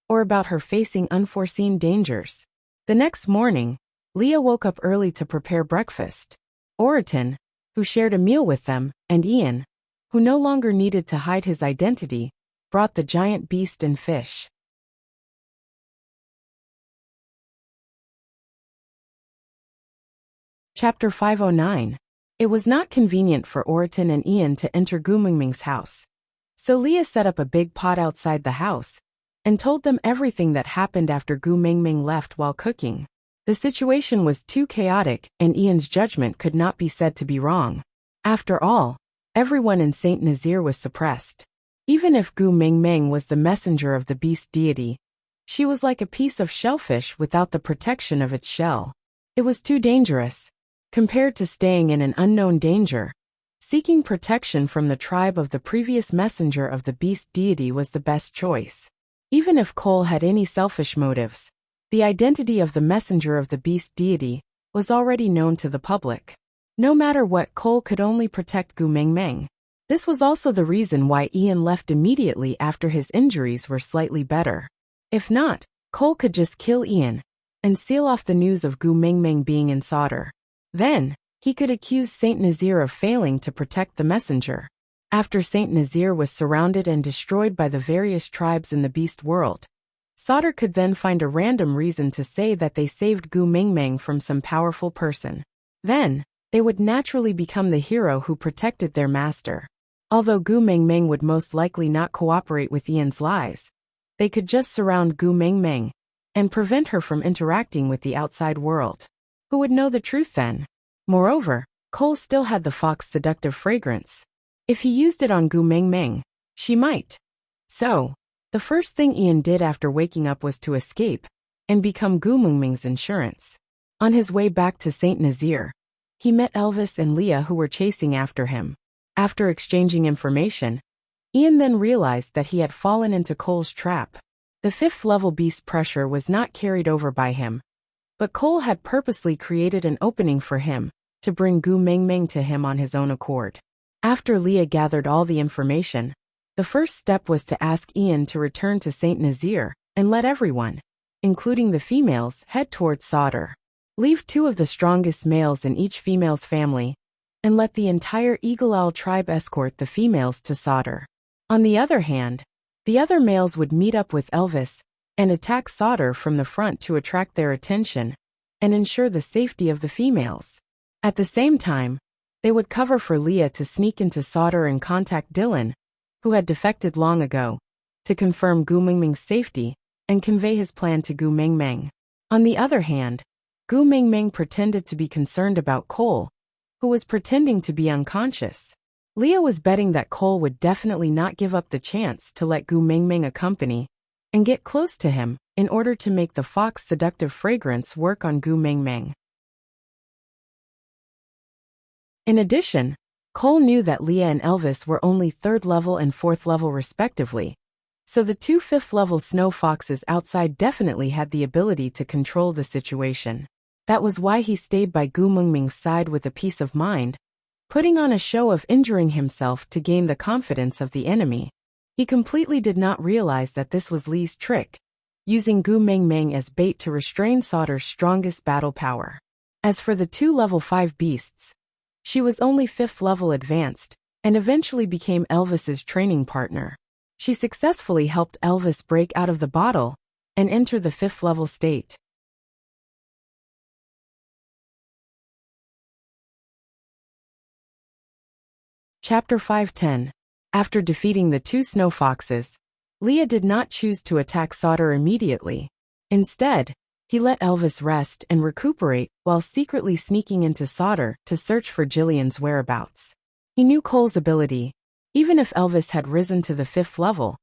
or about her facing unforeseen dangers. The next morning, Leah woke up early to prepare breakfast. Oriton, who shared a meal with them, and Ian, who no longer needed to hide his identity, brought the giant beast and fish. Chapter 509. It was not convenient for Oriton and Ian to enter Gu Mingming's house. So Leah set up a big pot outside the house and told them everything that happened after Gu Mingming left while cooking. The situation was too chaotic and Ian's judgment could not be said to be wrong. After all, everyone in Saint Nazir was suppressed. Even if Gu Mingming was the messenger of the beast deity, she was like a piece of shellfish without the protection of its shell. It was too dangerous. Compared to staying in an unknown danger, seeking protection from the tribe of the previous messenger of the beast deity was the best choice. Even if Cole had any selfish motives, the identity of the messenger of the beast deity was already known to the public. No matter what, Cole could only protect Gu Mingming. This was also the reason why Ian left immediately after his injuries were slightly better. If not, Cole could just kill Ian and seal off the news of Gu Mingming being in solder. Then, he could accuse Saint Nazir of failing to protect the messenger. After Saint Nazir was surrounded and destroyed by the various tribes in the beast world, Solder could then find a random reason to say that they saved Gu Mingming from some powerful person. Then, they would naturally become the hero who protected their master. Although Gu Mingming would most likely not cooperate with Ian's lies, they could just surround Gu Mingming and prevent her from interacting with the outside world. Who would know the truth then? Moreover, Cole still had the fox's seductive fragrance. If he used it on Gu Mingming, she might. So, the first thing Ian did after waking up was to escape and become Gu Mingming's insurance. On his way back to Saint Nazir, he met Elvis and Leah who were chasing after him. After exchanging information, Ian then realized that he had fallen into Cole's trap. The 5th level beast pressure was not carried over by him, but Cole had purposely created an opening for him to bring Gu Mingming to him on his own accord. After Leah gathered all the information, the first step was to ask Ian to return to Saint Nazir and let everyone, including the females, head towards Solder. Leave 2 of the strongest males in each female's family, and let the entire Eagle Owl tribe escort the females to Solder. On the other hand, the other males would meet up with Elvis and attack Solder from the front to attract their attention and ensure the safety of the females. At the same time, they would cover for Leah to sneak into Solder and contact Dylan, who had defected long ago, to confirm Gu Mingming's safety and convey his plan to Gu Mingming. On the other hand, Gu Mingming pretended to be concerned about Cole, who was pretending to be unconscious. Leah was betting that Cole would definitely not give up the chance to let Gu Mingming accompany and get close to him in order to make the fox's seductive fragrance work on Gu Mengmeng. In addition, Cole knew that Leah and Elvis were only 3rd level and 4th level respectively, so the 2 5th level snow foxes outside definitely had the ability to control the situation. That was why he stayed by Gu Mengmeng's side with a peace of mind, putting on a show of injuring himself to gain the confidence of the enemy. He completely did not realize that this was Li's trick, using Gu Mengmeng as bait to restrain Sauter's strongest battle power. As for the 2 level 5 beasts, she was only 5th level advanced, and eventually became Elvis's training partner. She successfully helped Elvis break out of the bottle and enter the 5th level state. Chapter 5:10. After defeating the 2 snow foxes, Leah did not choose to attack Sauter immediately. Instead, he let Elvis rest and recuperate while secretly sneaking into Sauter to search for Jillian's whereabouts. He knew Cole's ability. Even if Elvis had risen to the 5th level,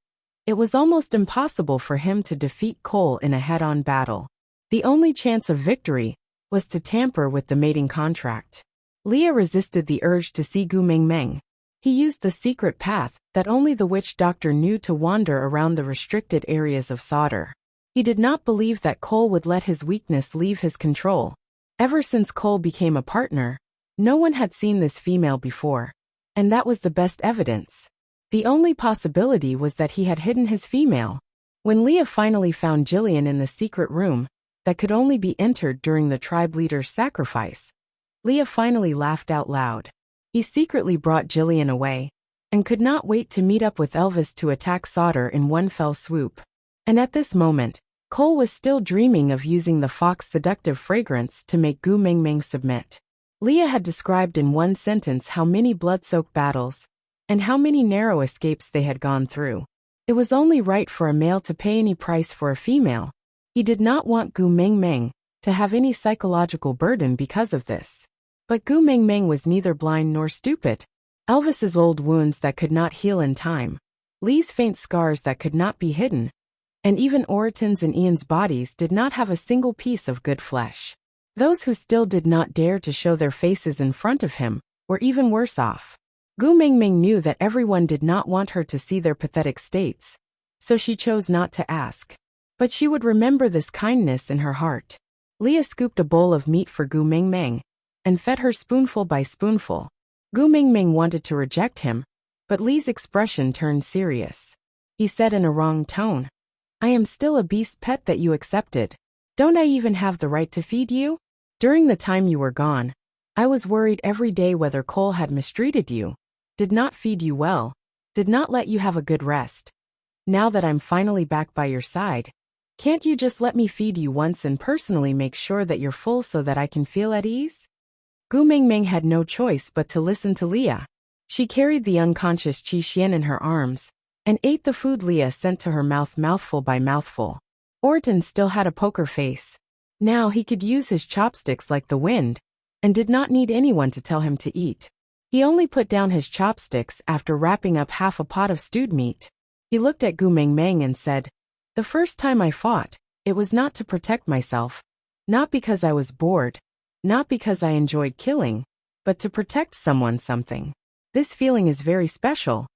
it was almost impossible for him to defeat Cole in a head-on battle. The only chance of victory was to tamper with the mating contract. Leah resisted the urge to see Gu Mengmeng. He used the secret path that only the witch doctor knew to wander around the restricted areas of Sauter. He did not believe that Cole would let his weakness leave his control. Ever since Cole became a partner, no one had seen this female before, and that was the best evidence. The only possibility was that he had hidden his female. When Leah finally found Jillian in the secret room that could only be entered during the tribe leader's sacrifice, Leah finally laughed out loud. He secretly brought Jillian away, and could not wait to meet up with Elvis to attack Sauter in one fell swoop. And at this moment, Cole was still dreaming of using the fox's seductive fragrance to make Gu Mengmeng submit. Leah had described in one sentence how many blood-soaked battles and how many narrow escapes they had gone through. It was only right for a male to pay any price for a female. He did not want Gu Mengmeng to have any psychological burden because of this. But Gu Mengmeng was neither blind nor stupid. Elvis's old wounds that could not heal in time, Li's faint scars that could not be hidden, and even Oraton's and Ian's bodies did not have a single piece of good flesh. Those who still did not dare to show their faces in front of him were even worse off. Gu Mengmeng knew that everyone did not want her to see their pathetic states, so she chose not to ask. But she would remember this kindness in her heart. Leah scooped a bowl of meat for Gu Mengmeng and fed her spoonful by spoonful. Gu Mengmeng wanted to reject him, but Li's expression turned serious. He said in a wrong tone, "I am still a beast pet that you accepted. Don't I even have the right to feed you? During the time you were gone, I was worried every day whether Cole had mistreated you, did not feed you well, did not let you have a good rest. Now that I'm finally back by your side, can't you just let me feed you once and personally make sure that you're full so that I can feel at ease?" Gu Mengmeng had no choice but to listen to Leah. She carried the unconscious Qi Xian in her arms and ate the food Leah sent to her mouth mouthful by mouthful. Orton still had a poker face. Now he could use his chopsticks like the wind and did not need anyone to tell him to eat. He only put down his chopsticks after wrapping up half a pot of stewed meat. He looked at Gu Mengmeng and said, "The first time I fought, it was not to protect myself, not because I was bored, not because I enjoyed killing, but to protect someone something. This feeling is very special.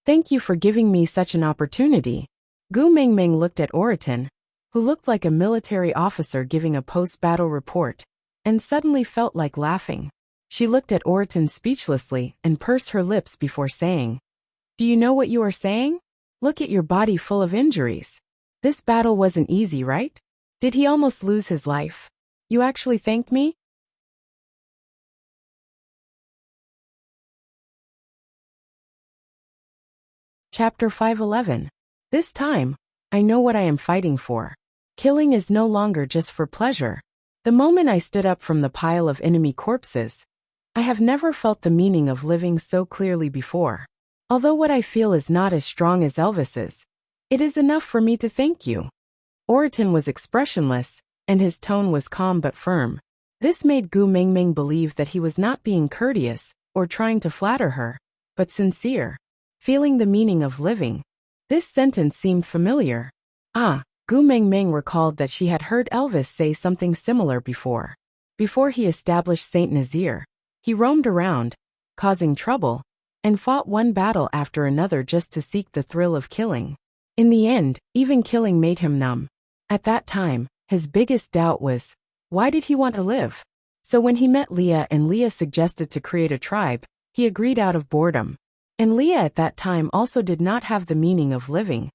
Thank you for giving me such an opportunity." Gu Mengmeng looked at Oraton, who looked like a military officer giving a post-battle report, and suddenly felt like laughing. She looked at Oraton speechlessly and pursed her lips before saying, "Do you know what you are saying? Look at your body full of injuries. This battle wasn't easy, right? Did he almost lose his life? You actually thanked me?" Chapter 5:11. This time, I know what I am fighting for. Killing is no longer just for pleasure. The moment I stood up from the pile of enemy corpses, I have never felt the meaning of living so clearly before. Although what I feel is not as strong as Elvis's, it is enough for me to thank you. Oraton was expressionless, and his tone was calm but firm. This made Gu Mengmeng believe that he was not being courteous or trying to flatter her, but sincere. Feeling the meaning of living. This sentence seemed familiar. Gu Mingming recalled that she had heard Elvis say something similar before. Before he established Saint Nazaire, he roamed around, causing trouble, and fought one battle after another just to seek the thrill of killing. In the end, even killing made him numb. At that time, his biggest doubt was, why did he want to live? So when he met Leah and Leah suggested to create a tribe, he agreed out of boredom. And Leah at that time also did not have the meaning of living.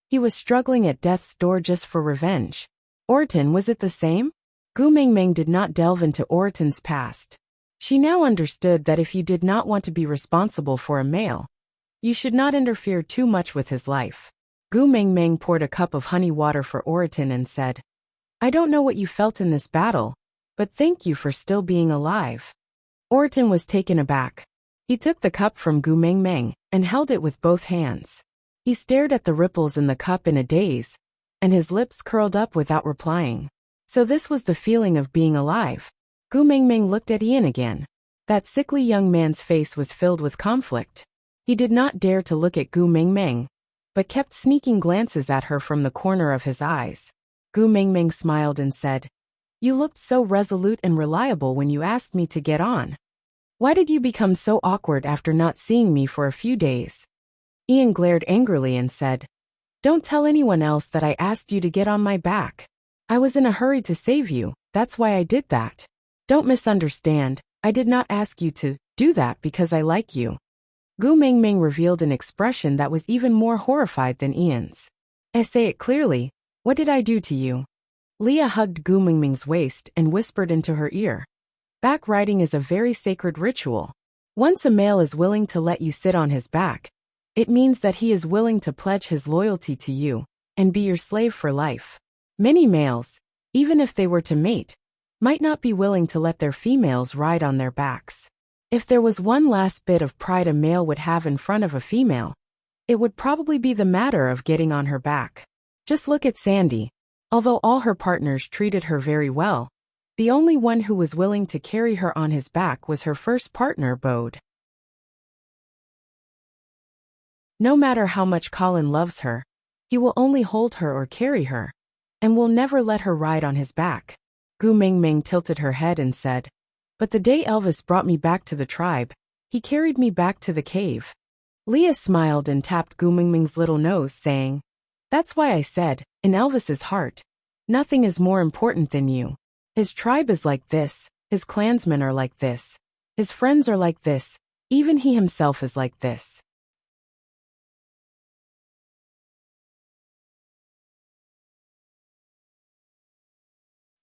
He was struggling at death's door just for revenge. Orton, was it the same? Gu Mingming did not delve into Orton's past. She now understood that if you did not want to be responsible for a male, you should not interfere too much with his life. Gu Mingming poured a cup of honey water for Orton and said, I don't know what you felt in this battle, but thank you for still being alive. Orton was taken aback. He took the cup from Gu Mingming and held it with both hands. He stared at the ripples in the cup in a daze, and his lips curled up without replying. So this was the feeling of being alive. Gu Mingming looked at Ian again. That sickly young man's face was filled with conflict. He did not dare to look at Gu Mingming, but kept sneaking glances at her from the corner of his eyes. Gu Mingming smiled and said, You looked so resolute and reliable when you asked me to get on. Why did you become so awkward after not seeing me for a few days? Ian glared angrily and said, Don't tell anyone else that I asked you to get on my back. I was in a hurry to save you, that's why I did that. Don't misunderstand, I did not ask you to do that because I like you. Gu Mingming revealed an expression that was even more horrified than Ian's. Say it clearly, what did I do to you? Leah hugged Gu Mingming's waist and whispered into her ear. Back riding is a very sacred ritual. Once a male is willing to let you sit on his back, it means that he is willing to pledge his loyalty to you and be your slave for life. Many males, even if they were to mate, might not be willing to let their females ride on their backs. If there was one last bit of pride a male would have in front of a female, it would probably be the matter of getting on her back. Just look at Sandy. Although all her partners treated her very well, the only one who was willing to carry her on his back was her first partner, Bode. No matter how much Colin loves her, he will only hold her or carry her, and will never let her ride on his back. Gu Mingming tilted her head and said, But the day Elvis brought me back to the tribe, he carried me back to the cave. Leah smiled and tapped Gu Mingming's little nose, saying, That's why I said, in Elvis's heart, nothing is more important than you. His tribe is like this, his clansmen are like this, his friends are like this, even he himself is like this.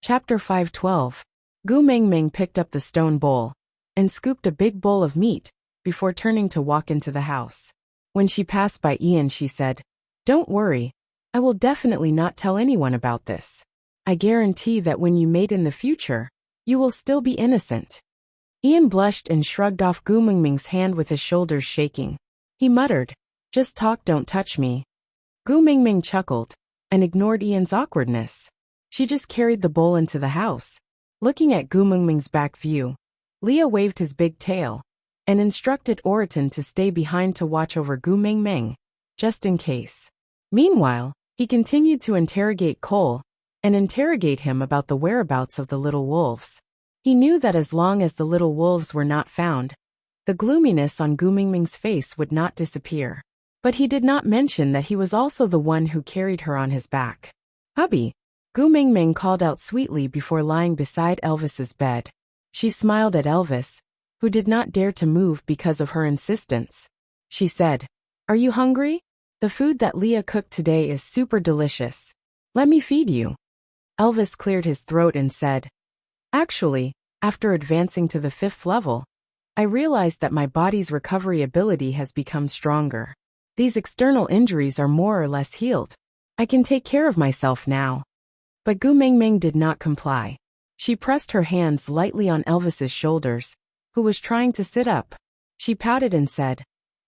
Chapter 5:12. Gu Mingming picked up the stone bowl and scooped a big bowl of meat before turning to walk into the house. When she passed by Ian, she said, Don't worry, I will definitely not tell anyone about this. I guarantee that when you mate in the future, you will still be innocent. Ian blushed and shrugged off Gu Mingming's hand with his shoulders shaking. He muttered, Just talk, don't touch me. Gu Mingming chuckled and ignored Ian's awkwardness. She just carried the bowl into the house. Looking at Gu Mingming's back view, Leah waved his big tail and instructed Orton to stay behind to watch over Gu Mingming, just in case. Meanwhile, he continued to interrogate Cole and interrogate him about the whereabouts of the little wolves. He knew that as long as the little wolves were not found, the gloominess on Gu Mingming's face would not disappear. But he did not mention that he was also the one who carried her on his back. Hubby, Gu Mingming called out sweetly before lying beside Elvis's bed. She smiled at Elvis, who did not dare to move because of her insistence. She said, Are you hungry? The food that Leah cooked today is super delicious. Let me feed you. Elvis cleared his throat and said, Actually, after advancing to the 5th level, I realized that my body's recovery ability has become stronger. These external injuries are more or less healed. I can take care of myself now. But Gu Mingming did not comply. She pressed her hands lightly on Elvis's shoulders, who was trying to sit up. She pouted and said,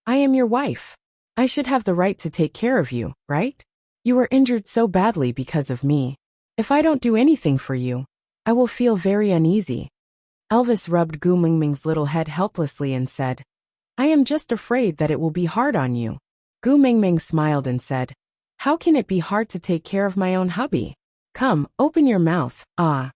I am your wife. I should have the right to take care of you, right? You were injured so badly because of me. If I don't do anything for you, I will feel very uneasy. Elvis rubbed Gu Mingming's little head helplessly and said, I am just afraid that it will be hard on you. Gu Mingming smiled and said, "How can it be hard to take care of my own hubby? Come, open your mouth." Ah.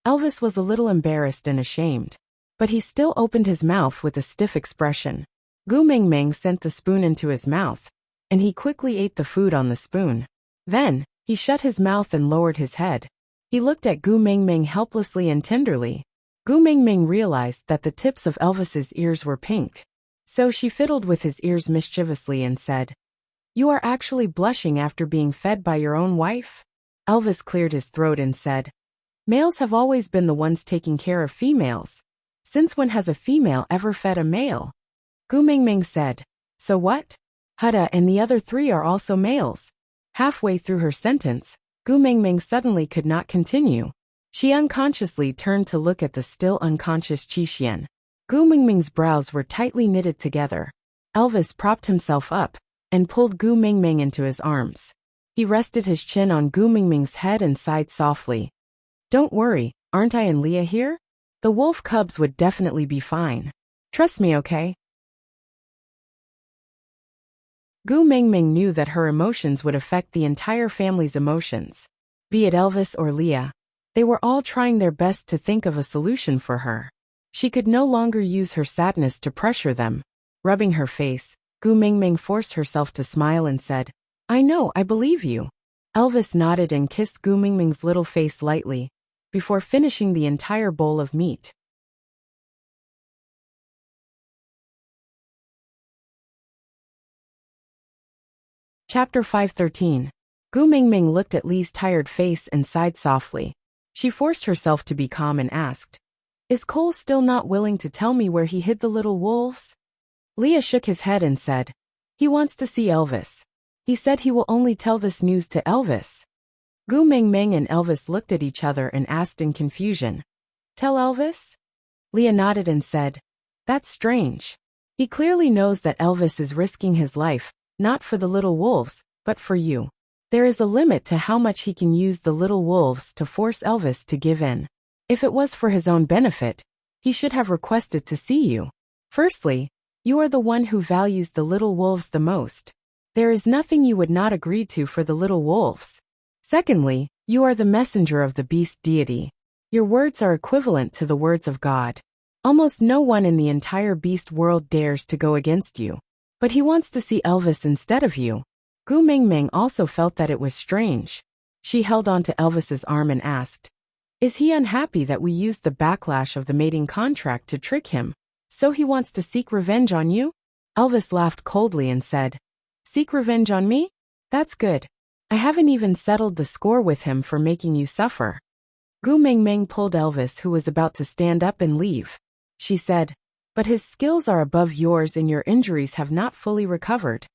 Elvis was a little embarrassed and ashamed. But he still opened his mouth with a stiff expression. Gu Mingming sent the spoon into his mouth, and he quickly ate the food on the spoon. Then, he shut his mouth and lowered his head. He looked at Gu Mingming helplessly and tenderly. Gu Mingming realized that the tips of Elvis's ears were pink. So she fiddled with his ears mischievously and said, "You are actually blushing after being fed by your own wife?" Elvis cleared his throat and said, "Males have always been the ones taking care of females. Since when has a female ever fed a male?" Gu Mingming said, "So what? Huda and the other three are also males." Halfway through her sentence, Gu Mingming suddenly could not continue. She unconsciously turned to look at the still unconscious Qixian. Gu Mingming's brows were tightly knitted together. Elvis propped himself up and pulled Gu Mingming into his arms. He rested his chin on Gu Mingming's head and sighed softly. "Don't worry, aren't I and Leah here? The wolf cubs would definitely be fine. Trust me, okay?" Gu Mingming knew that her emotions would affect the entire family's emotions. Be it Elvis or Leah, they were all trying their best to think of a solution for her. She could no longer use her sadness to pressure them. Rubbing her face, Gu Mingming forced herself to smile and said, "I know, I believe you." Elvis nodded and kissed Gu Mingming's little face lightly, before finishing the entire bowl of meat. Chapter 513. Gu Mingming looked at Li's tired face and sighed softly. She forced herself to be calm and asked, "Is Cole still not willing to tell me where he hid the little wolves?" Leah shook his head and said, "He wants to see Elvis. He said he will only tell this news to Elvis." Gu Mingming and Elvis looked at each other and asked in confusion, "Tell Elvis?" Leah nodded and said, "That's strange. He clearly knows that Elvis is risking his life, not for the little wolves, but for you. There is a limit to how much he can use the little wolves to force Elvis to give in. If it was for his own benefit, he should have requested to see you. Firstly, you are the one who values the little wolves the most. There is nothing you would not agree to for the little wolves. Secondly, you are the messenger of the beast deity. Your words are equivalent to the words of God. Almost no one in the entire beast world dares to go against you. But he wants to see Elvis instead of you." Gu Mingming also felt that it was strange. She held on to Elvis's arm and asked, "Is he unhappy that we used the backlash of the mating contract to trick him, so he wants to seek revenge on you?" Elvis laughed coldly and said, "Seek revenge on me? That's good. I haven't even settled the score with him for making you suffer." Gu Mingming pulled Elvis, who was about to stand up and leave. She said, "But his skills are above yours and your injuries have not fully recovered."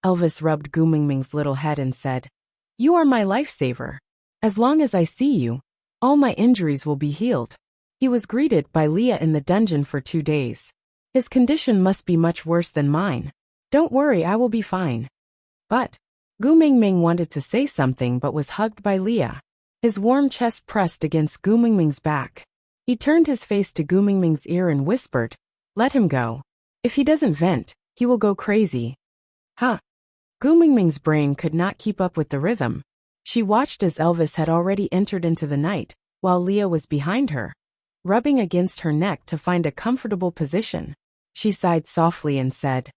Elvis rubbed Gu Mingming's little head and said, "You are my lifesaver. As long as I see you, all my injuries will be healed." He was greeted by Leah in the dungeon for 2 days. "His condition must be much worse than mine. Don't worry, I will be fine." But Gu Mingming wanted to say something but was hugged by Leah. His warm chest pressed against Gu Mingming's back. He turned his face to Gu Mingming's ear and whispered, "Let him go. If he doesn't vent, he will go crazy." Huh. Gu Mingming's brain could not keep up with the rhythm. She watched as Elvis had already entered into the night, while Leah was behind her, rubbing against her neck to find a comfortable position. She sighed softly and said,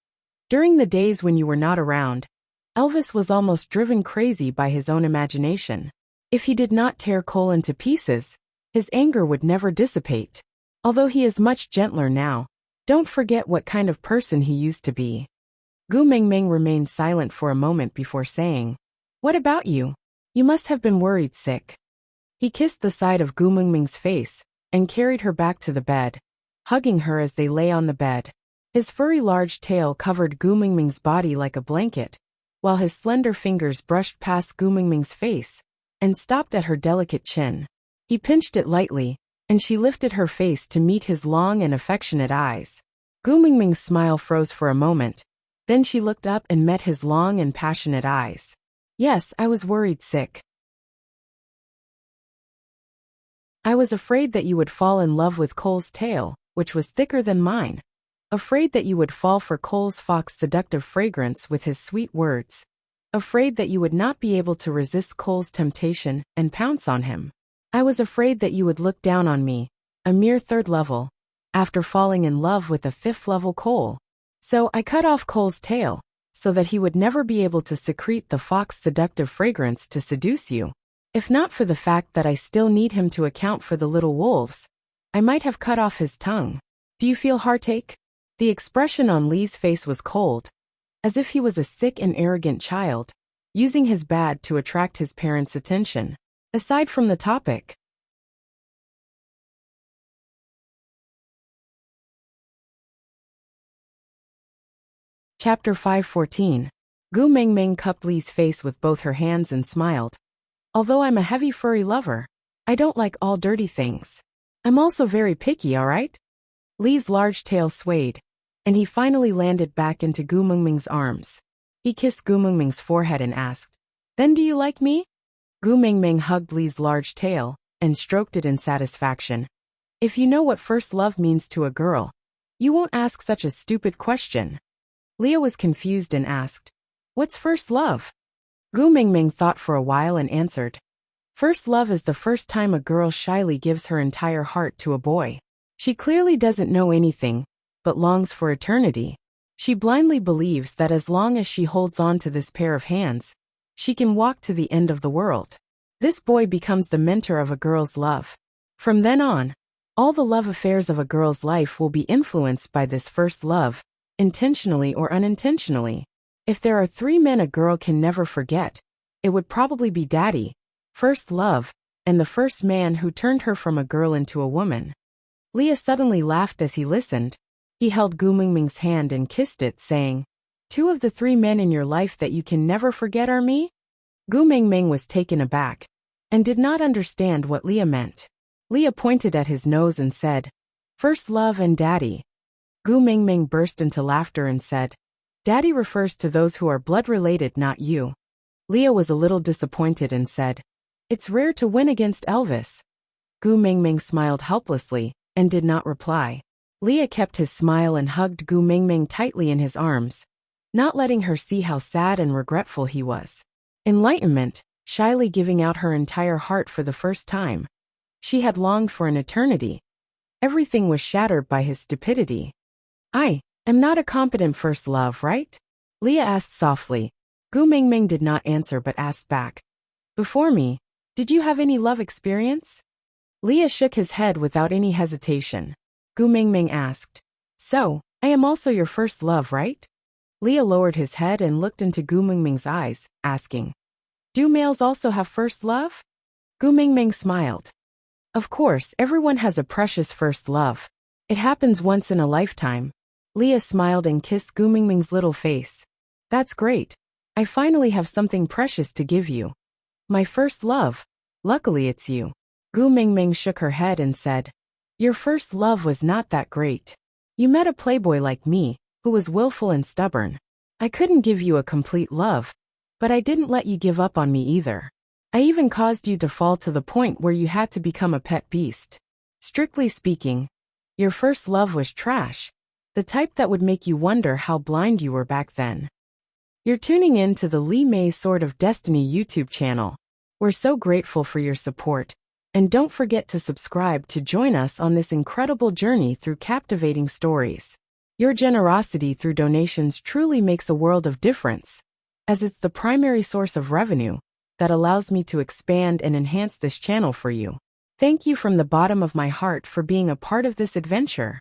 "During the days when you were not around, Elvis was almost driven crazy by his own imagination. If he did not tear Cole into pieces, his anger would never dissipate. Although he is much gentler now, don't forget what kind of person he used to be." Gu Mingming remained silent for a moment before saying, "What about you? You must have been worried sick." He kissed the side of Gu Mingming's face and carried her back to the bed, hugging her as they lay on the bed. His furry large tail covered Gu Mingming's body like a blanket, while his slender fingers brushed past Gu Mingming's face and stopped at her delicate chin. He pinched it lightly, and she lifted her face to meet his long and affectionate eyes. Gu Mingming's smile froze for a moment. Then she looked up and met his long and passionate eyes. "Yes, I was worried sick. I was afraid that you would fall in love with Cole's tail, which was thicker than mine. Afraid that you would fall for Cole's Fox's seductive fragrance with his sweet words. Afraid that you would not be able to resist Cole's temptation and pounce on him. I was afraid that you would look down on me, a mere third level, after falling in love with a fifth level Cole. So I cut off Cole's tail, so that he would never be able to secrete the Fox's seductive fragrance to seduce you. If not for the fact that I still need him to account for the little wolves, I might have cut off his tongue. Do you feel heartache? The expression on Lee's face was cold, as if he was a sick and arrogant child, using his bad to attract his parents' attention. Aside from the topic. Chapter 5:14. Gu Mingming cupped Lee's face with both her hands and smiled. Although I'm a heavy furry lover, I don't like all dirty things. I'm also very picky, alright? Lee's large tail swayed, and he finally landed back into Gu Mingming's arms. He kissed Gu Mingming's forehead and asked, "Then do you like me?" Gu Mingming hugged Lee's large tail and stroked it in satisfaction. If you know what first love means to a girl, you won't ask such a stupid question. Leah was confused and asked, "What's first love?" Gu Mingming thought for a while and answered, "First love is the first time a girl shyly gives her entire heart to a boy. She clearly doesn't know anything, but longs for eternity. She blindly believes that as long as she holds on to this pair of hands, she can walk to the end of the world. This boy becomes the mentor of a girl's love. From then on, all the love affairs of a girl's life will be influenced by this first love, intentionally or unintentionally. If there are 3 men a girl can never forget, it would probably be daddy, first love, and the first man who turned her from a girl into a woman." Leah suddenly laughed as he listened. He held Gu Mingming's hand and kissed it, saying, "2 of the 3 men in your life that you can never forget are me?" Gu Mingming was taken aback and did not understand what Leah meant. Leah pointed at his nose and said, "First love and daddy." Gu Mingming burst into laughter and said, "Daddy refers to those who are blood-related, not you." Leah was a little disappointed and said, "It's rare to win against Elvis." Gu Mingming smiled helplessly and did not reply. Leah kept his smile and hugged Gu Mingming tightly in his arms, not letting her see how sad and regretful he was. Enlightenment, shyly giving out her entire heart for the first time. She had longed for an eternity. Everything was shattered by his stupidity. "I am not a competent first love, right?" Leah asked softly. Gu Mingming did not answer but asked back, "Before me, did you have any love experience?" Leah shook his head without any hesitation. Gu Mingming asked, "So, I am also your first love, right?" Leah lowered his head and looked into Gu Mingming's eyes, asking, "Do males also have first love?" Gu Mingming smiled. "Of course, everyone has a precious first love. It happens once in a lifetime." Leah smiled and kissed Gu Mingming's little face. "That's great. I finally have something precious to give you. My first love. Luckily it's you." Gu Mingming shook her head and said, "Your first love was not that great. You met a playboy like me, who was willful and stubborn. I couldn't give you a complete love, but I didn't let you give up on me either. I even caused you to fall to the point where you had to become a pet beast. Strictly speaking, your first love was trash, the type that would make you wonder how blind you were back then." You're tuning in to the Lee May's Sword of Destiny YouTube channel. We're so grateful for your support. And don't forget to subscribe to join us on this incredible journey through captivating stories. Your generosity through donations truly makes a world of difference, as it's the primary source of revenue that allows me to expand and enhance this channel for you. Thank you from the bottom of my heart for being a part of this adventure.